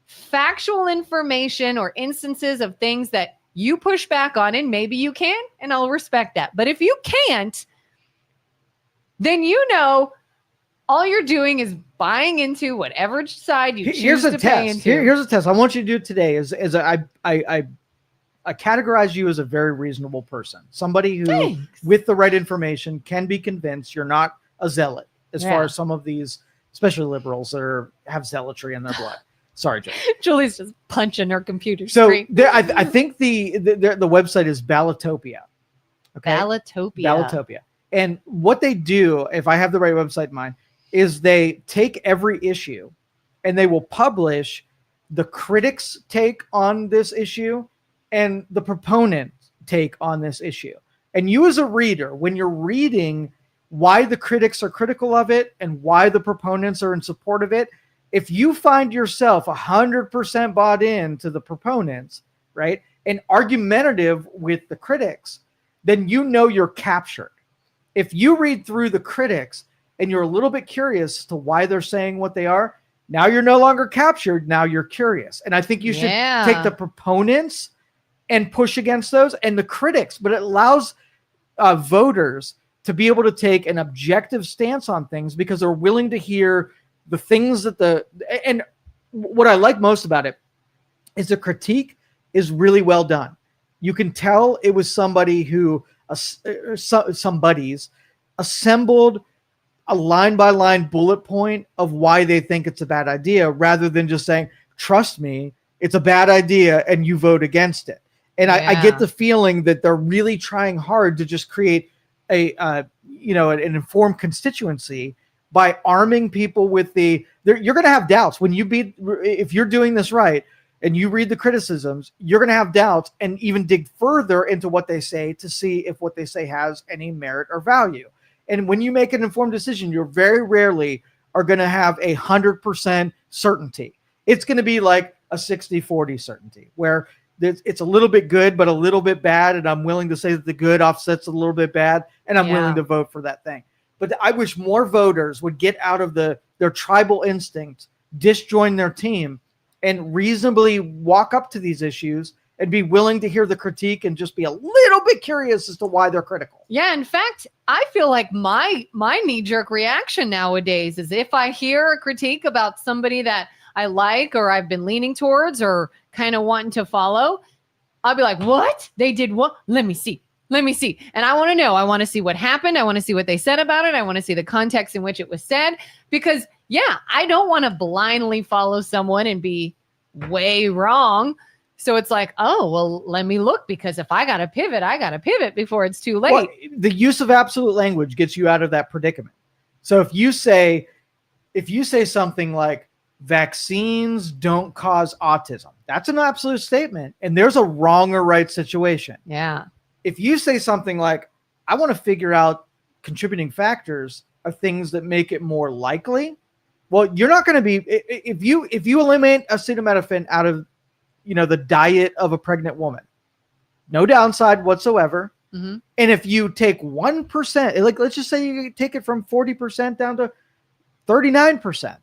factual information or instances of things that you push back on, and maybe you can, and I'll respect that. But if you can't, then all you're doing is buying into whatever side you choose to pay into. Here's a test. I want you to do today. I categorize you as a very reasonable person, somebody who, with the right information, can be convinced you're not a zealot. As far as some of these, especially liberals, that have zealotry in their blood. Sorry, Joe. Julie's just punching her computer screen. So I think the website is Ballotopia. Okay, Ballotopia. And what they do, if I have the right website in mind, is they take every issue and they will publish the critics' take on this issue and the proponent's take on this issue. And you as a reader, when you're reading why the critics are critical of it and why the proponents are in support of it, if you find yourself 100% bought into the proponents, right, and argumentative with the critics, then you're captured. If you read through the critics and you're a little bit curious as to why they're saying what they are, now you're no longer captured. Now you're curious. And I think you should take the proponents and push against those and the critics, but it allows voters to be able to take an objective stance on things because they're willing to hear the things and what I like most about it is the critique is really well done. You can tell it was somebody who somebody's assembled a line by line bullet point of why they think it's a bad idea rather than just saying, trust me, it's a bad idea and you vote against it. And I get the feeling that they're really trying hard to just create an informed constituency by arming people with you're going to have doubts if you're doing this right and you read the criticisms, you're going to have doubts and even dig further into what they say to see if what they say has any merit or value. And when you make an informed decision, you're very rarely are going to have 100% certainty. It's going to be like a 60-40 certainty where it's a little bit good, but a little bit bad. And I'm willing to say that the good offsets a little bit bad. And I'm willing to vote for that thing. But I wish more voters would get out of their tribal instinct, disjoin their team, and reasonably walk up to these issues and be willing to hear the critique and just be a little bit curious as to why they're critical. Yeah, in fact, I feel like my knee-jerk reaction nowadays is if I hear a critique about somebody that I like or I've been leaning towards or kind of wanting to follow, I'll be like, what? They did what? Let me see. And I want to know. I want to see what happened. I want to see what they said about it. I want to see the context in which it was said. Because, yeah, I don't want to blindly follow someone and be way wrong. So it's like, oh, well, let me look, because if I got to pivot before it's too late. Well, the use of absolute language gets you out of that predicament. So if you say something like vaccines don't cause autism, that's an absolute statement. And there's a wrong or right situation. Yeah. If you say something like, I want to figure out contributing factors of things that make it more likely. Well, you're not going to be, if you eliminate acetaminophen out of, the diet of a pregnant woman, no downside whatsoever. Mm-hmm. And if you take 1%, like let's just say you take it from 40% down to 39%,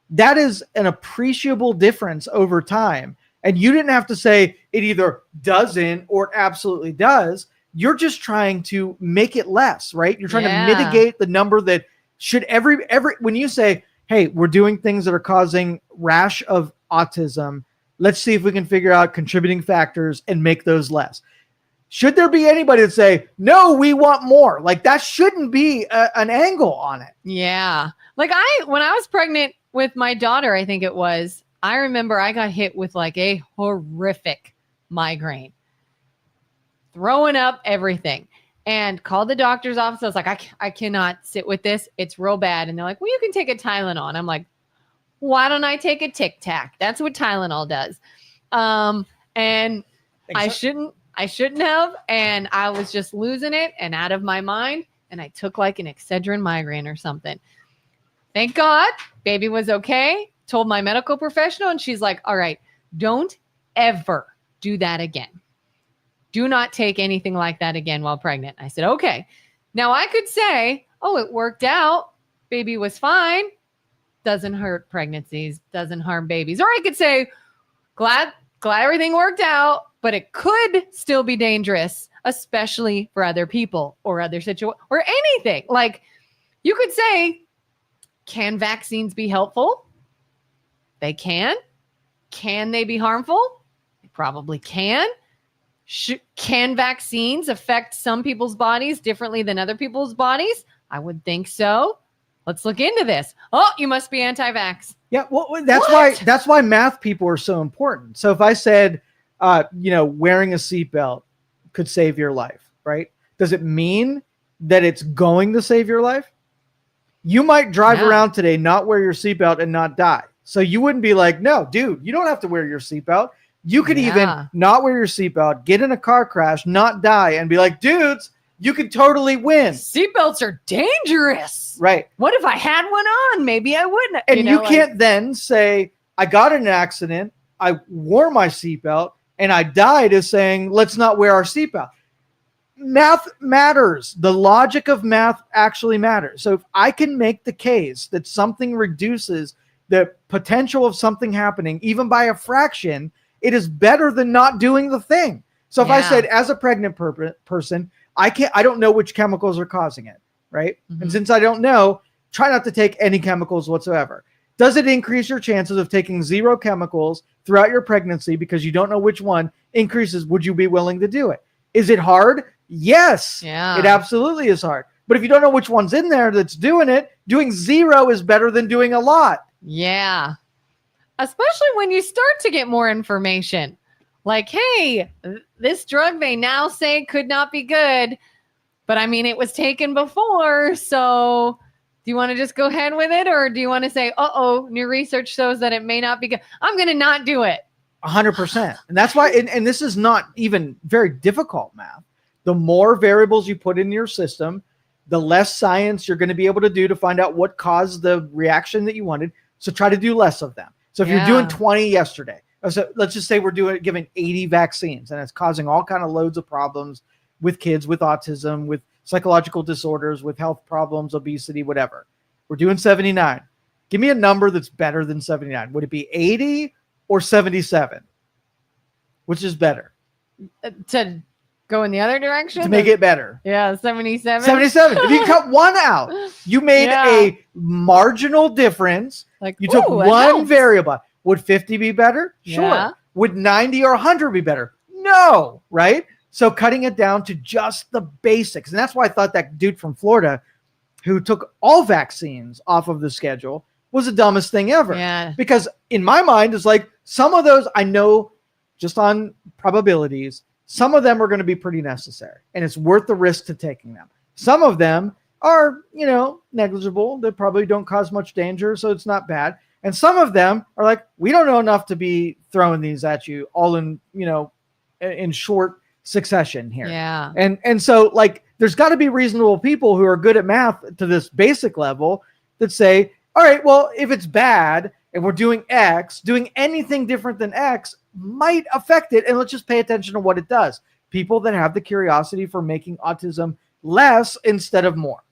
that is an appreciable difference over time. And you didn't have to say it either doesn't or it absolutely does. You're just trying to make it less, right? You're trying to mitigate the number that should when you say, hey, we're doing things that are causing rash of autism, let's see if we can figure out contributing factors and make those less. Should there be anybody that say, no, we want more? Like that shouldn't be an angle on it. Yeah. Like when I was pregnant with my daughter, I think it was, I remember I got hit with like a horrific migraine, throwing up everything, and called the doctor's office. I was like, I cannot sit with this. It's real bad. And they're like, well, you can take a Tylenol. And I'm like, why don't I take a Tic Tac? That's what Tylenol does. And I shouldn't have. And I was just losing it and out of my mind. And I took like an Excedrin migraine or something. Thank God, baby was okay. Told my medical professional, and she's like, all right, don't ever do that again. Do not take anything like that again while pregnant. I said, okay. Now I could say, oh, it worked out. Baby was fine. Doesn't hurt pregnancies, doesn't harm babies. Or I could say, glad everything worked out, but it could still be dangerous, especially for other people or other situations or anything. Like you could say, can vaccines be helpful? They can. Can they be harmful? They probably can. Can vaccines affect some people's bodies differently than other people's bodies? I would think so. Let's look into this. Oh, you must be anti-vax. Yeah, well, that's why math people are so important. So if I said, wearing a seatbelt could save your life, right? Does it mean that it's going to save your life? You might drive around today, not wear your seatbelt and not die. So you wouldn't be like, no, dude, you don't have to wear your seatbelt. You could even not wear your seatbelt, get in a car crash, not die, and be like, dudes, you could totally win. Seatbelts are dangerous. Right. What if I had one on? Maybe I wouldn't. And you can't then say, I got in an accident, I wore my seatbelt, and I died, as saying, let's not wear our seatbelt. Math matters. The logic of math actually matters. So if I can make the case that something reduces the potential of something happening, even by a fraction, it is better than not doing the thing. So if I said, as a pregnant person, I don't know which chemicals are causing it, right? Mm-hmm. And since I don't know, try not to take any chemicals whatsoever. Does it increase your chances of taking 0 chemicals throughout your pregnancy because you don't know which one increases? Would you be willing to do it? Is it hard? Yes, it absolutely is hard. But if you don't know which one's in there that's doing it, doing 0 is better than doing a lot. Yeah. Especially when you start to get more information. Like, hey, this drug they now say could not be good, but I mean, it was taken before. So do you want to just go ahead with it? Or do you want to say, new research shows that it may not be good? I'm going to not do it. 100%. And that's why, and this is not even very difficult math. The more variables you put in your system, the less science you're going to be able to do to find out what caused the reaction that you wanted. So try to do less of them. So if you're doing 20 yesterday, So let's just say we're giving 80 vaccines, and it's causing all kind of loads of problems with kids, with autism, with psychological disorders, with health problems, obesity, whatever. We're doing 79. Give me a number that's better than 79. Would it be 80 or 77? Which is better? To go in the other direction? To make it better. Yeah, 77. 77. If you cut one out, you made a marginal difference. Like, you took one variable. Would 50 be better? Sure. Yeah. Would 90 or 100 be better? No, right? So cutting it down to just the basics. And that's why I thought that dude from Florida who took all vaccines off of the schedule was the dumbest thing ever. Yeah. Because in my mind, it's like some of those I know just on probabilities, some of them are going to be pretty necessary and it's worth the risk to taking them. Some of them are, negligible. They probably don't cause much danger, so it's not bad. And some of them are like, we don't know enough to be throwing these at you all in, in short succession here. Yeah. And so like there's got to be reasonable people who are good at math to this basic level that say, all right, well, if it's bad and we're doing X, doing anything different than X might affect it, and let's just pay attention to what it does. People that have the curiosity for making autism less instead of more.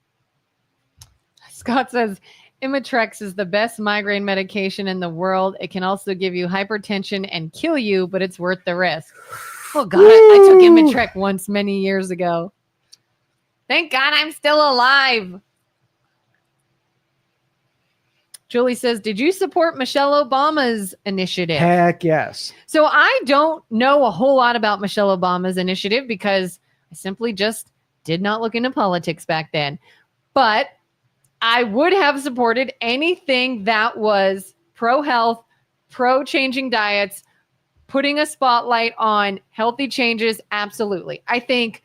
Scott says Imitrex is the best migraine medication in the world. It can also give you hypertension and kill you, but it's worth the risk. Oh God, I took Imitrex once many years ago. Thank God I'm still alive. Julie says, did you support Michelle Obama's initiative? Heck yes. So I don't know a whole lot about Michelle Obama's initiative because I simply just did not look into politics back then. But I would have supported anything that was pro-health, pro-changing diets, putting a spotlight on healthy changes. Absolutely. I think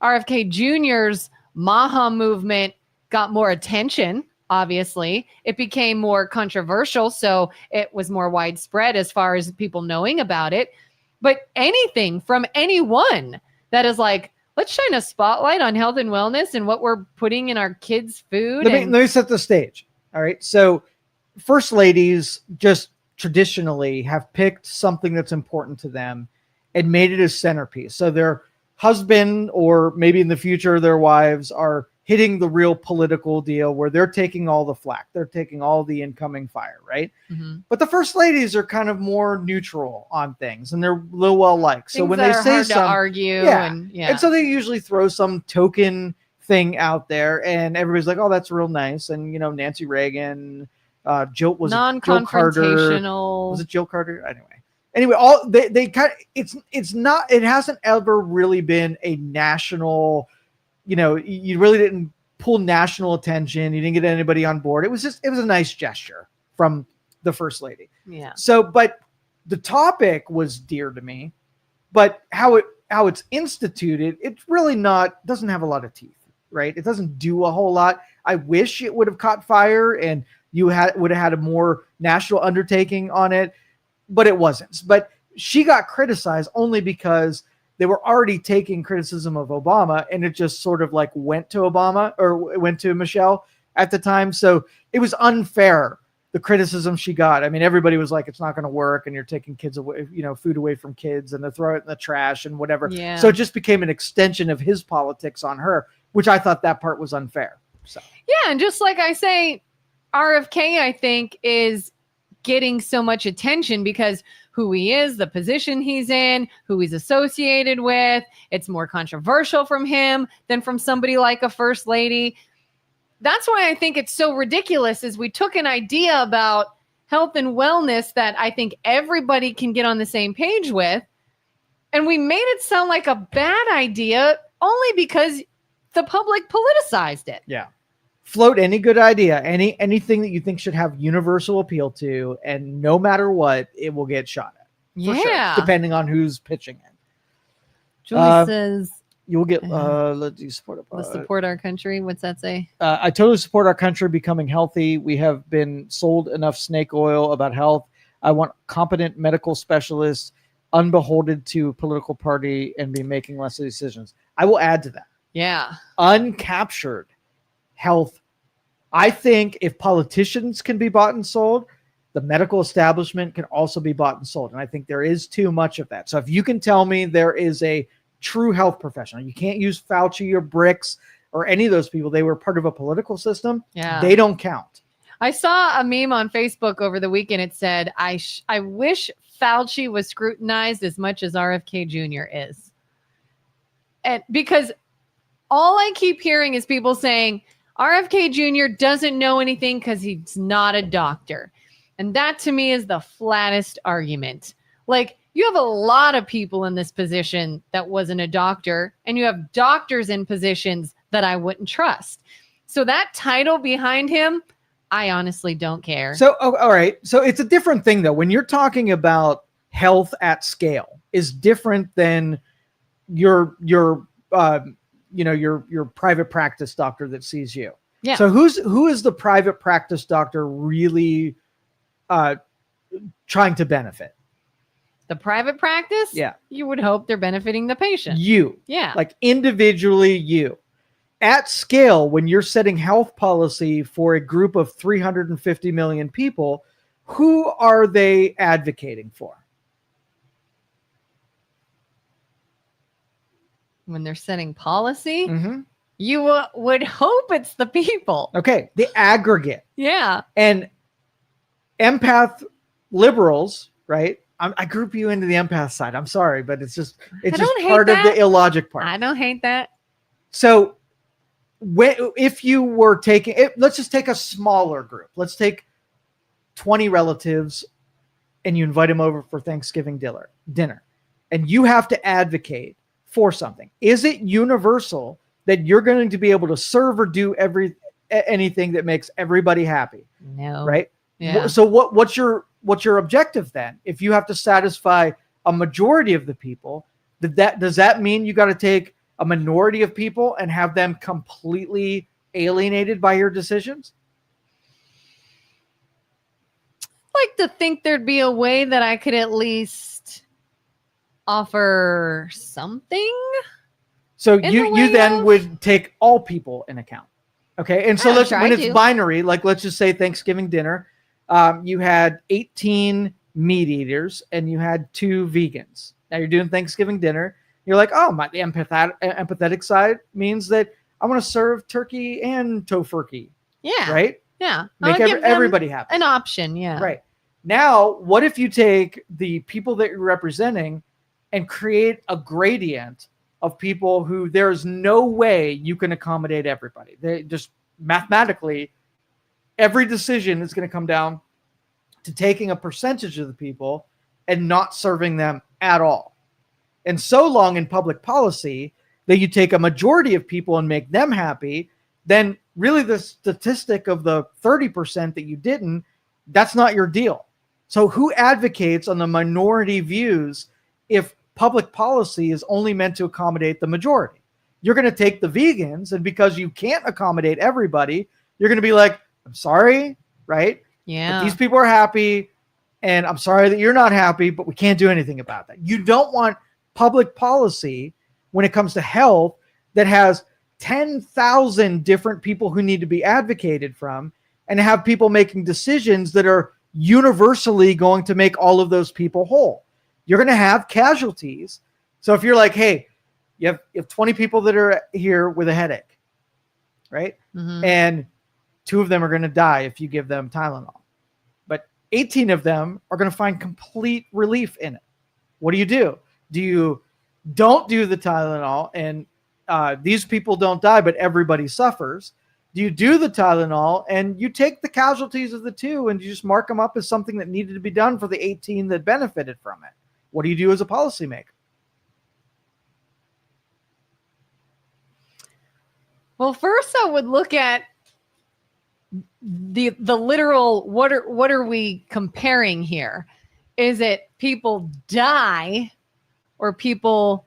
RFK Jr.'s MAHA movement got more attention. Obviously, it became more controversial, so it was more widespread as far as people knowing about it. But anything from anyone that is like, let's shine a spotlight on health and wellness and what we're putting in our kids' food. Let me set the stage. All right. So first ladies just traditionally have picked something that's important to them and made it a centerpiece. So their husband, or maybe in the future, their wives, are hitting the real political deal where they're taking all the flack. They're taking all the incoming fire, right? Mm-hmm. But the first ladies are kind of more neutral on things, and they're a little well-liked. So when they say hard something, to argue, and so they usually throw some token thing out there, and everybody's like, "Oh, that's real nice." And Nancy Reagan, Jill non-confrontational. Was it Jill Carter? Anyway, all they kind of it's not. It hasn't ever really been a national. You really didn't pull national attention. You didn't get anybody on board. It was a nice gesture from the first lady. Yeah. So, but the topic was dear to me, but how it's instituted, it's really doesn't have a lot of teeth, right? It doesn't do a whole lot. I wish it would have caught fire and you would have had a more national undertaking on it, but it wasn't. But she got criticized only because they were already taking criticism of Obama, and it just sort of like went to Obama, or it went to Michelle at the time. So it was unfair, the criticism she got. I mean, everybody was like, it's not going to work, and you're taking kids away, food away from kids, and they throw it in the trash and whatever. Yeah. So it just became an extension of his politics on her, which I thought that part was unfair. So yeah, and just like I say, RFK, I think, is getting so much attention because who he is, the position he's in, who he's associated with. It's more controversial from him than from somebody like a first lady. That's why I think it's so ridiculous is we took an idea about health and wellness that I think everybody can get on the same page with, and we made it sound like a bad idea only because the public politicized it. Yeah. Float any good idea, anything that you think should have universal appeal to, and no matter what, it will get shot at. Yeah. Sure, depending on who's pitching it. Julie says you'll get let's support our country. What's that say? I totally support our country becoming healthy. We have been sold enough snake oil about health. I want competent medical specialists, unbeholden to political party, and be making less decisions. I will add to that. Yeah. Uncaptured health. I think if politicians can be bought and sold, The medical establishment can also be bought and sold. And I think there is too much of that. So if you can tell me there is a true health professional, you can't use Fauci or Bricks or any of those people. They were part of a political system. Yeah. They don't count. I saw a meme on Facebook over the weekend. It said, I wish Fauci was scrutinized as much as RFK Jr. is. And because all I keep hearing is people saying RFK Jr. doesn't know anything because he's not a doctor. And that to me is the flattest argument. Like, you have a lot of people in this position that wasn't a doctor, and you have doctors in positions that I wouldn't trust. So that title behind him, I honestly don't care. So, all right. So it's a different thing though. When you're talking about health at scale is different than your private practice doctor that sees you. Yeah. So who is the private practice doctor really trying to benefit? The private practice? Yeah. You would hope they're benefiting the patient. You. Yeah. Like individually you. At scale, when you're setting health policy for a group of 350 million people, who are they advocating for? When they're setting policy, Mm-hmm. you would hope it's the people. Okay. The aggregate. Yeah. And empath liberals, right? I group you into the empath side. I'm sorry, but it's just part of the illogic part. I don't hate that. So if you were taking it, let's just take a smaller group. Let's take 20 relatives and you invite them over for Thanksgiving dinner, and you have to advocate for something. Is it universal that you're going to be able to serve or do anything that makes everybody happy? No. Right? Yeah. So what's your objective then? If you have to satisfy a majority of the people, does that mean you got to take a minority of people and have them completely alienated by your decisions? I'd like to think there'd be a way that I could at least offer something. So you then would take all people in account. Okay. And so when it's binary, like let's just say Thanksgiving dinner, you had 18 meat eaters and you had 2 vegans. Now you're doing Thanksgiving dinner. You're like, oh, the empathetic side means that I want to serve turkey and tofurkey. Yeah. Right? Yeah. Make everybody happy. An option. Yeah. Right. Now, what if you take the people that you're representing and create a gradient of people who there's no way you can accommodate everybody? They just mathematically, every decision is going to come down to taking a percentage of the people and not serving them at all. And so long in public policy that you take a majority of people and make them happy, then really the statistic of the 30% that you didn't, that's not your deal. So who advocates on the minority views if public policy is only meant to accommodate the majority? You're going to take the vegans, and because you can't accommodate everybody, you're going to be like, I'm sorry, right? Yeah. But these people are happy, and I'm sorry that you're not happy, but we can't do anything about that. You don't want public policy when it comes to health that has 10,000 different people who need to be advocated from, and have people making decisions that are universally going to make all of those people whole. You're going to have casualties. So if you're like, hey, you have 20 people that are here with a headache, right? Mm-hmm. And 2 of them are going to die if you give them Tylenol. But 18 of them are going to find complete relief in it. What do? You don't do the Tylenol and these people don't die, but everybody suffers? Do you do the Tylenol and you take the casualties of the 2 and you just mark them up as something that needed to be done for the 18 that benefited from it? What do you do as a policymaker? Well, first I would look at the literal, what are we comparing here? Is it people die or people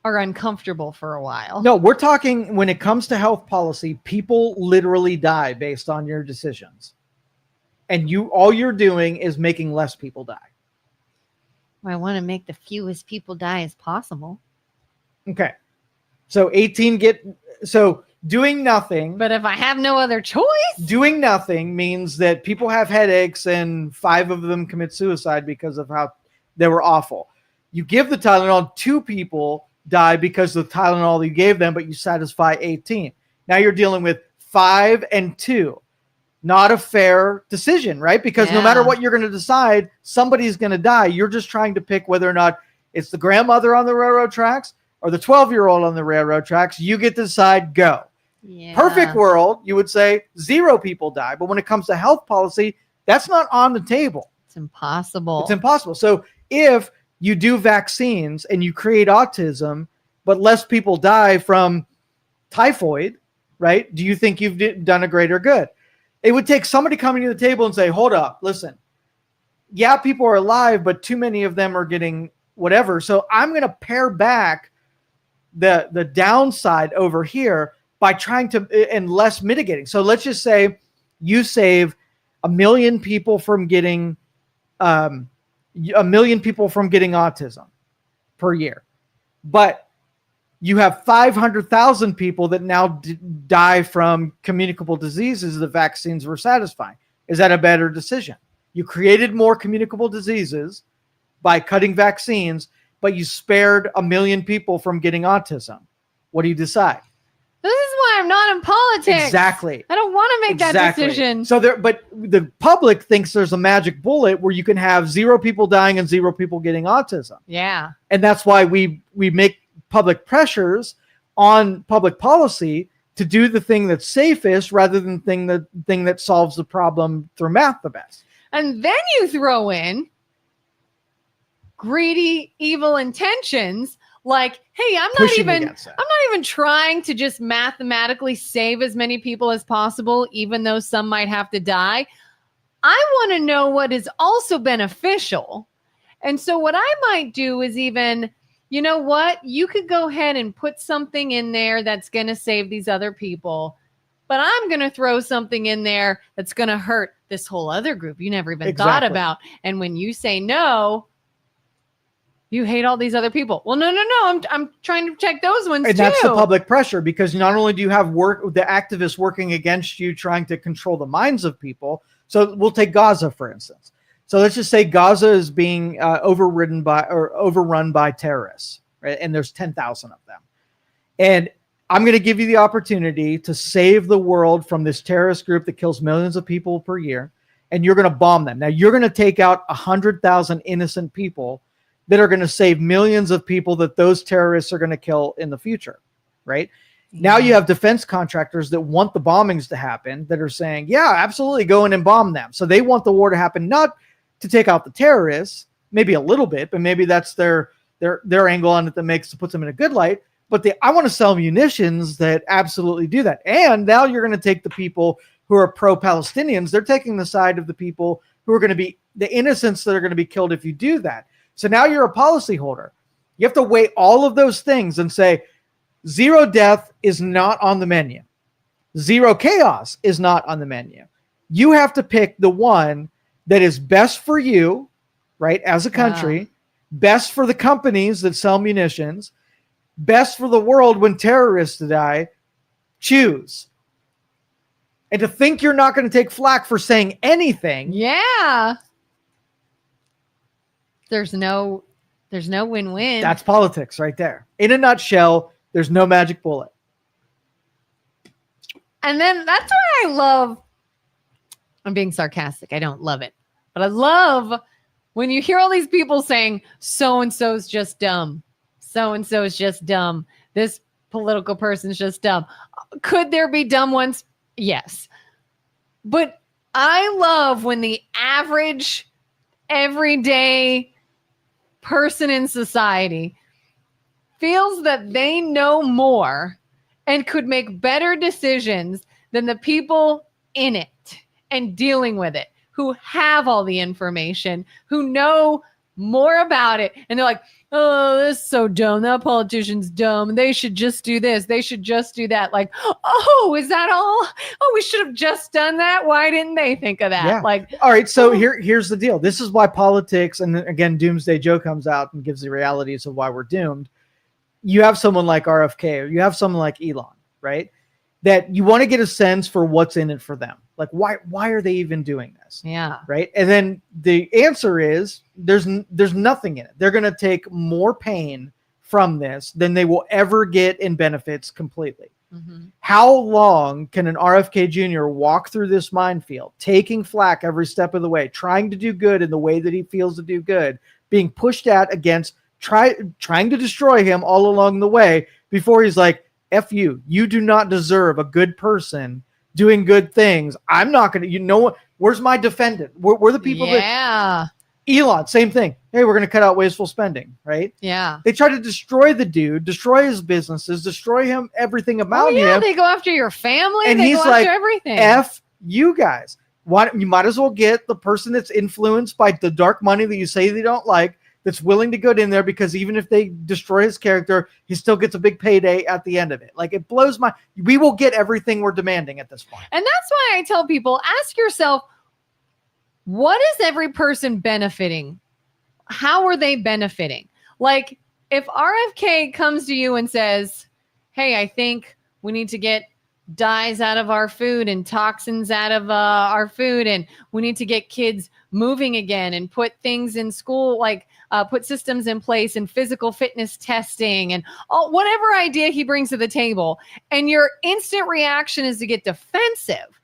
are uncomfortable for a while? No, we're talking when it comes to health policy, people literally die based on your decisions. And all you're doing is making less people die. I want to make the fewest people die as possible. Okay. So 18 so Doing nothing. But if I have no other choice, doing nothing means that people have headaches and 5 of them commit suicide because of how they were awful. You give the Tylenol, 2 people die because of the Tylenol you gave them, but you satisfy 18. Now you're dealing with 5 and 2. Not a fair decision, right? Because no matter what you're going to decide, somebody's going to die. You're just trying to pick whether or not it's the grandmother on the railroad tracks or the 12-year-old on the railroad tracks. You get to decide, go. Yeah. Perfect world, you would say 0 people die. But when it comes to health policy, that's not on the table. It's impossible. It's impossible. So if you do vaccines and you create autism, but less people die from typhoid, right? Do you think you've done a greater good? It would take somebody coming to the table and say, hold up, listen, yeah, people are alive, but too many of them are getting whatever. So I'm going to pare back the downside over here by trying to, and less mitigating. So let's just say you save 1 million people from getting, 1 million people from getting autism per year, but you have 500,000 people that now die from communicable diseases the vaccines were satisfying. Is that a better decision? You created more communicable diseases by cutting vaccines, but you spared 1 million people from getting autism. What do you decide? This is why I'm not in politics. Exactly. I don't want to make that decision. So but the public thinks there's a magic bullet where you can have 0 people dying and 0 people getting autism. Yeah. And that's why we make public pressures on public policy to do the thing that's safest rather than the thing that solves the problem through math the best. And then you throw in greedy, evil intentions. Like, hey, I'm not even trying to just mathematically save as many people as possible, even though some might have to die. I want to know what is also beneficial. And so what I might do is even, you know what? You could go ahead and put something in there that's going to save these other people, but I'm going to throw something in there that's going to hurt this whole other group you never even thought about. And when you say no, you hate all these other people. Well, no. I'm trying to protect those ones and too. That's the public pressure, because not only do you have the activists working against you, trying to control the minds of people. So we'll take Gaza, for instance. So let's just say Gaza is being overrun by terrorists, right? And there's 10,000 of them. And I'm going to give you the opportunity to save the world from this terrorist group that kills millions of people per year. And you're going to bomb them. Now you're going to take out 100,000 innocent people that are going to save millions of people that those terrorists are going to kill in the future, right? Yeah. Now you have defense contractors that want the bombings to happen, that are saying, yeah, absolutely, go in and bomb them. So they want the war to happen, not to take out the terrorists, maybe a little bit, but maybe that's their angle on it that puts them in a good light. But I want to sell munitions that absolutely do that. And now you're going to take the people who are pro-Palestinians. They're taking the side of the people who are going to be the innocents that are going to be killed if you do that. So now you're a policyholder. You have to weigh all of those things and say, 0 death is not on the menu. 0 chaos is not on the menu. You have to pick the one that is best for you, right, as a country, best for the companies that sell munitions, best for the world when terrorists die. Choose. And to think you're not going to take flack for saying anything. Yeah. There's no win-win. That's politics right there. In a nutshell, there's no magic bullet. And then that's why I love, I'm being sarcastic, I don't love it, but I love when you hear all these people saying, so-and-so's just dumb. So-and-so is just dumb. This political person's just dumb. Could there be dumb ones? Yes. But I love when the average, everyday person in society feels that they know more and could make better decisions than the people in it and dealing with it, who have all the information, who know more about it. And they're like, oh, this is so dumb. That politician's dumb. They should just do this. They should just do that. Like, oh, is that all? Oh, we should have just done that. Why didn't they think of that? Yeah. Like, all right. So here's the deal. This is why politics, and again, Doomsday Joe comes out and gives the realities of why we're doomed. You have someone like RFK, or you have someone like Elon, right? that you want to get a sense for what's in it for them. Like, why are they even doing this? Yeah. Right. And then the answer is there's nothing in it. They're going to take more pain from this than they will ever get in benefits completely. Mm-hmm. How long can an RFK Jr. walk through this minefield, taking flack every step of the way, trying to do good in the way that he feels to do good, being pushed at against trying to destroy him all along the way before he's like, F you, you do not deserve a good person doing good things. I'm not going to, you know what? Where's my defendant? We're the people that Elon, same thing. Hey, we're going to cut out wasteful spending, right? Yeah. They try to destroy the dude, destroy his businesses, destroy him, everything about him. They go after your family. And they he's go like, after everything. F you guys. Why, you might as well get the person that's influenced by the dark money that you say they don't like, that's willing to go in there, because even if they destroy his character, he still gets a big payday at the end of it. Like, it blows my, we will get everything we're demanding at this point. And that's why I tell people, ask yourself, what is every person benefiting? How are they benefiting? Like, if RFK comes to you and says, hey, I think we need to get dyes out of our food and toxins out of our food, and we need to get kids moving again and put things in school, like put systems in place and physical fitness testing and whatever idea he brings to the table, and your instant reaction is to get defensive.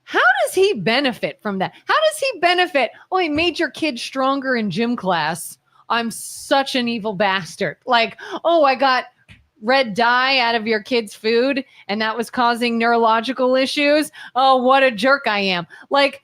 How does he benefit from that? How does he benefit? Oh, he made your kid stronger in gym class. I'm such an evil bastard. Like, oh, I got red dye out of your kid's food and that was causing neurological issues. Oh, what a jerk I am. Like,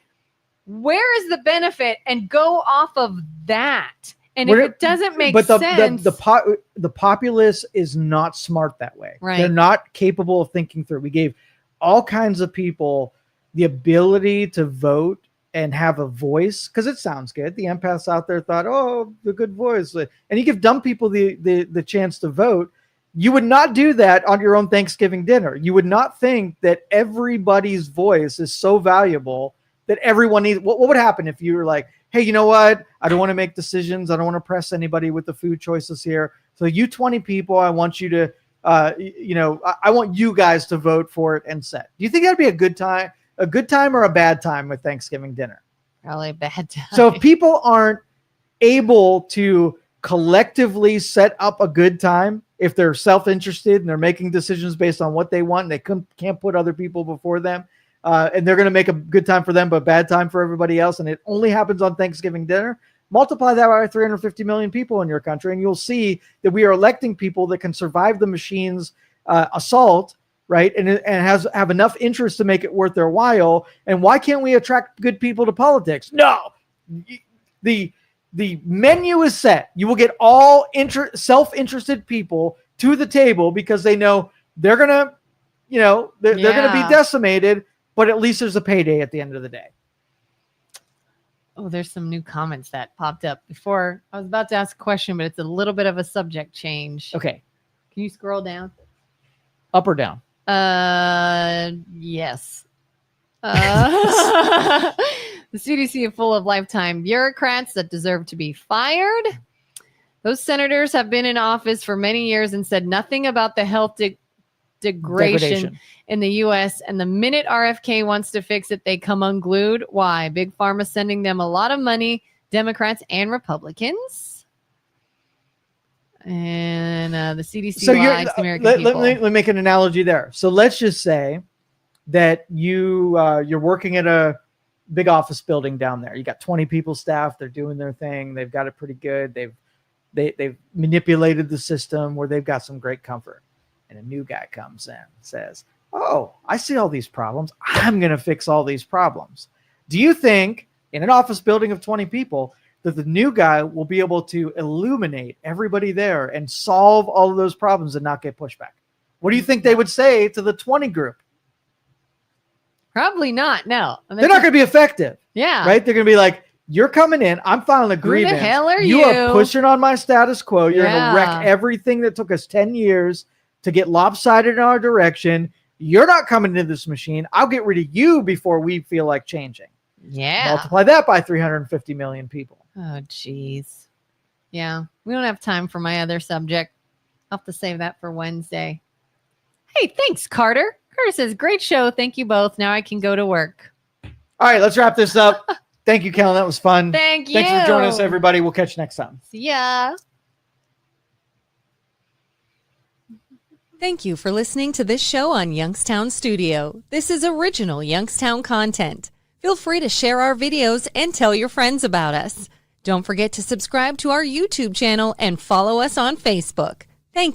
where is the benefit? And go off of that. And if it doesn't make sense. The populace is not smart that way. Right. They're not capable of thinking through. We gave all kinds of people the ability to vote and have a voice, because it sounds good. The empaths out there thought, oh, the good voice. And you give dumb people the chance to vote. You would not do that on your own Thanksgiving dinner. You would not think that everybody's voice is so valuable that everyone needs. What would happen if you were like, hey, you know what? I don't want to make decisions. I don't want to press anybody with the food choices here. So you 20 people, I want you to, I want you guys to vote for it and set. Do you think that'd be a good time? A good time or a bad time with Thanksgiving dinner? Probably a bad time. So if people aren't able to collectively set up a good time, if they're self-interested and they're making decisions based on what they want, and they can't put other people before them, and they're going to make a good time for them, but a bad time for everybody else, and it only happens on Thanksgiving dinner, multiply that by 350 million people in your country, and you'll see that we are electing people that can survive the machine's assault, right? And have enough interest to make it worth their while. And why can't we attract good people to politics? No, the menu is set. You will get all self-interested people to the table because they know they're gonna, they're gonna be decimated, but at least there's a payday at the end of the day. Oh, there's some new comments that popped up before. I was about to ask a question, but it's a little bit of a subject change. Okay. Can you scroll down? Up or down? Yes. The CDC is full of lifetime bureaucrats that deserve to be fired. Those senators have been in office for many years and said nothing about the health degradation in the U.S. And the minute RFK wants to fix it, they come unglued. Why? Big Pharma sending them a lot of money, Democrats and Republicans. And the CDC lies to American people. Let me make an analogy there. So let's just say that you're working at a big office building down there. You got 20 people staff. They're doing their thing. They've got it pretty good. They've manipulated the system where they've got some great comfort. And a new guy comes in and says, oh, I see all these problems. I'm going to fix all these problems. Do you think in an office building of 20 people that the new guy will be able to illuminate everybody there and solve all of those problems and not get pushback? What do you think they would say to the 20 group? Probably not. No. They're not going to be effective. Yeah. Right? They're going to be like, you're coming in. I'm filing a grievance. Who the hell are you? You are pushing on my status quo. You're going to wreck everything that took us 10 years to get lopsided in our direction. You're not coming into this machine. I'll get rid of you before we feel like changing. Yeah. Multiply that by 350 million people. Oh, geez. Yeah. We don't have time for my other subject. I'll have to save that for Wednesday. Hey, thanks, Carter. Carter says, great show. Thank you both. Now I can go to work. All right, let's wrap this up. Thank you, Kelin. That was fun. Thank you. Thanks for joining us, everybody. We'll catch you next time. See ya. Thank you for listening to this show on Youngstown Studio. This is original Youngstown content. Feel free to share our videos and tell your friends about us. Don't forget to subscribe to our YouTube channel and follow us on Facebook. Thank you.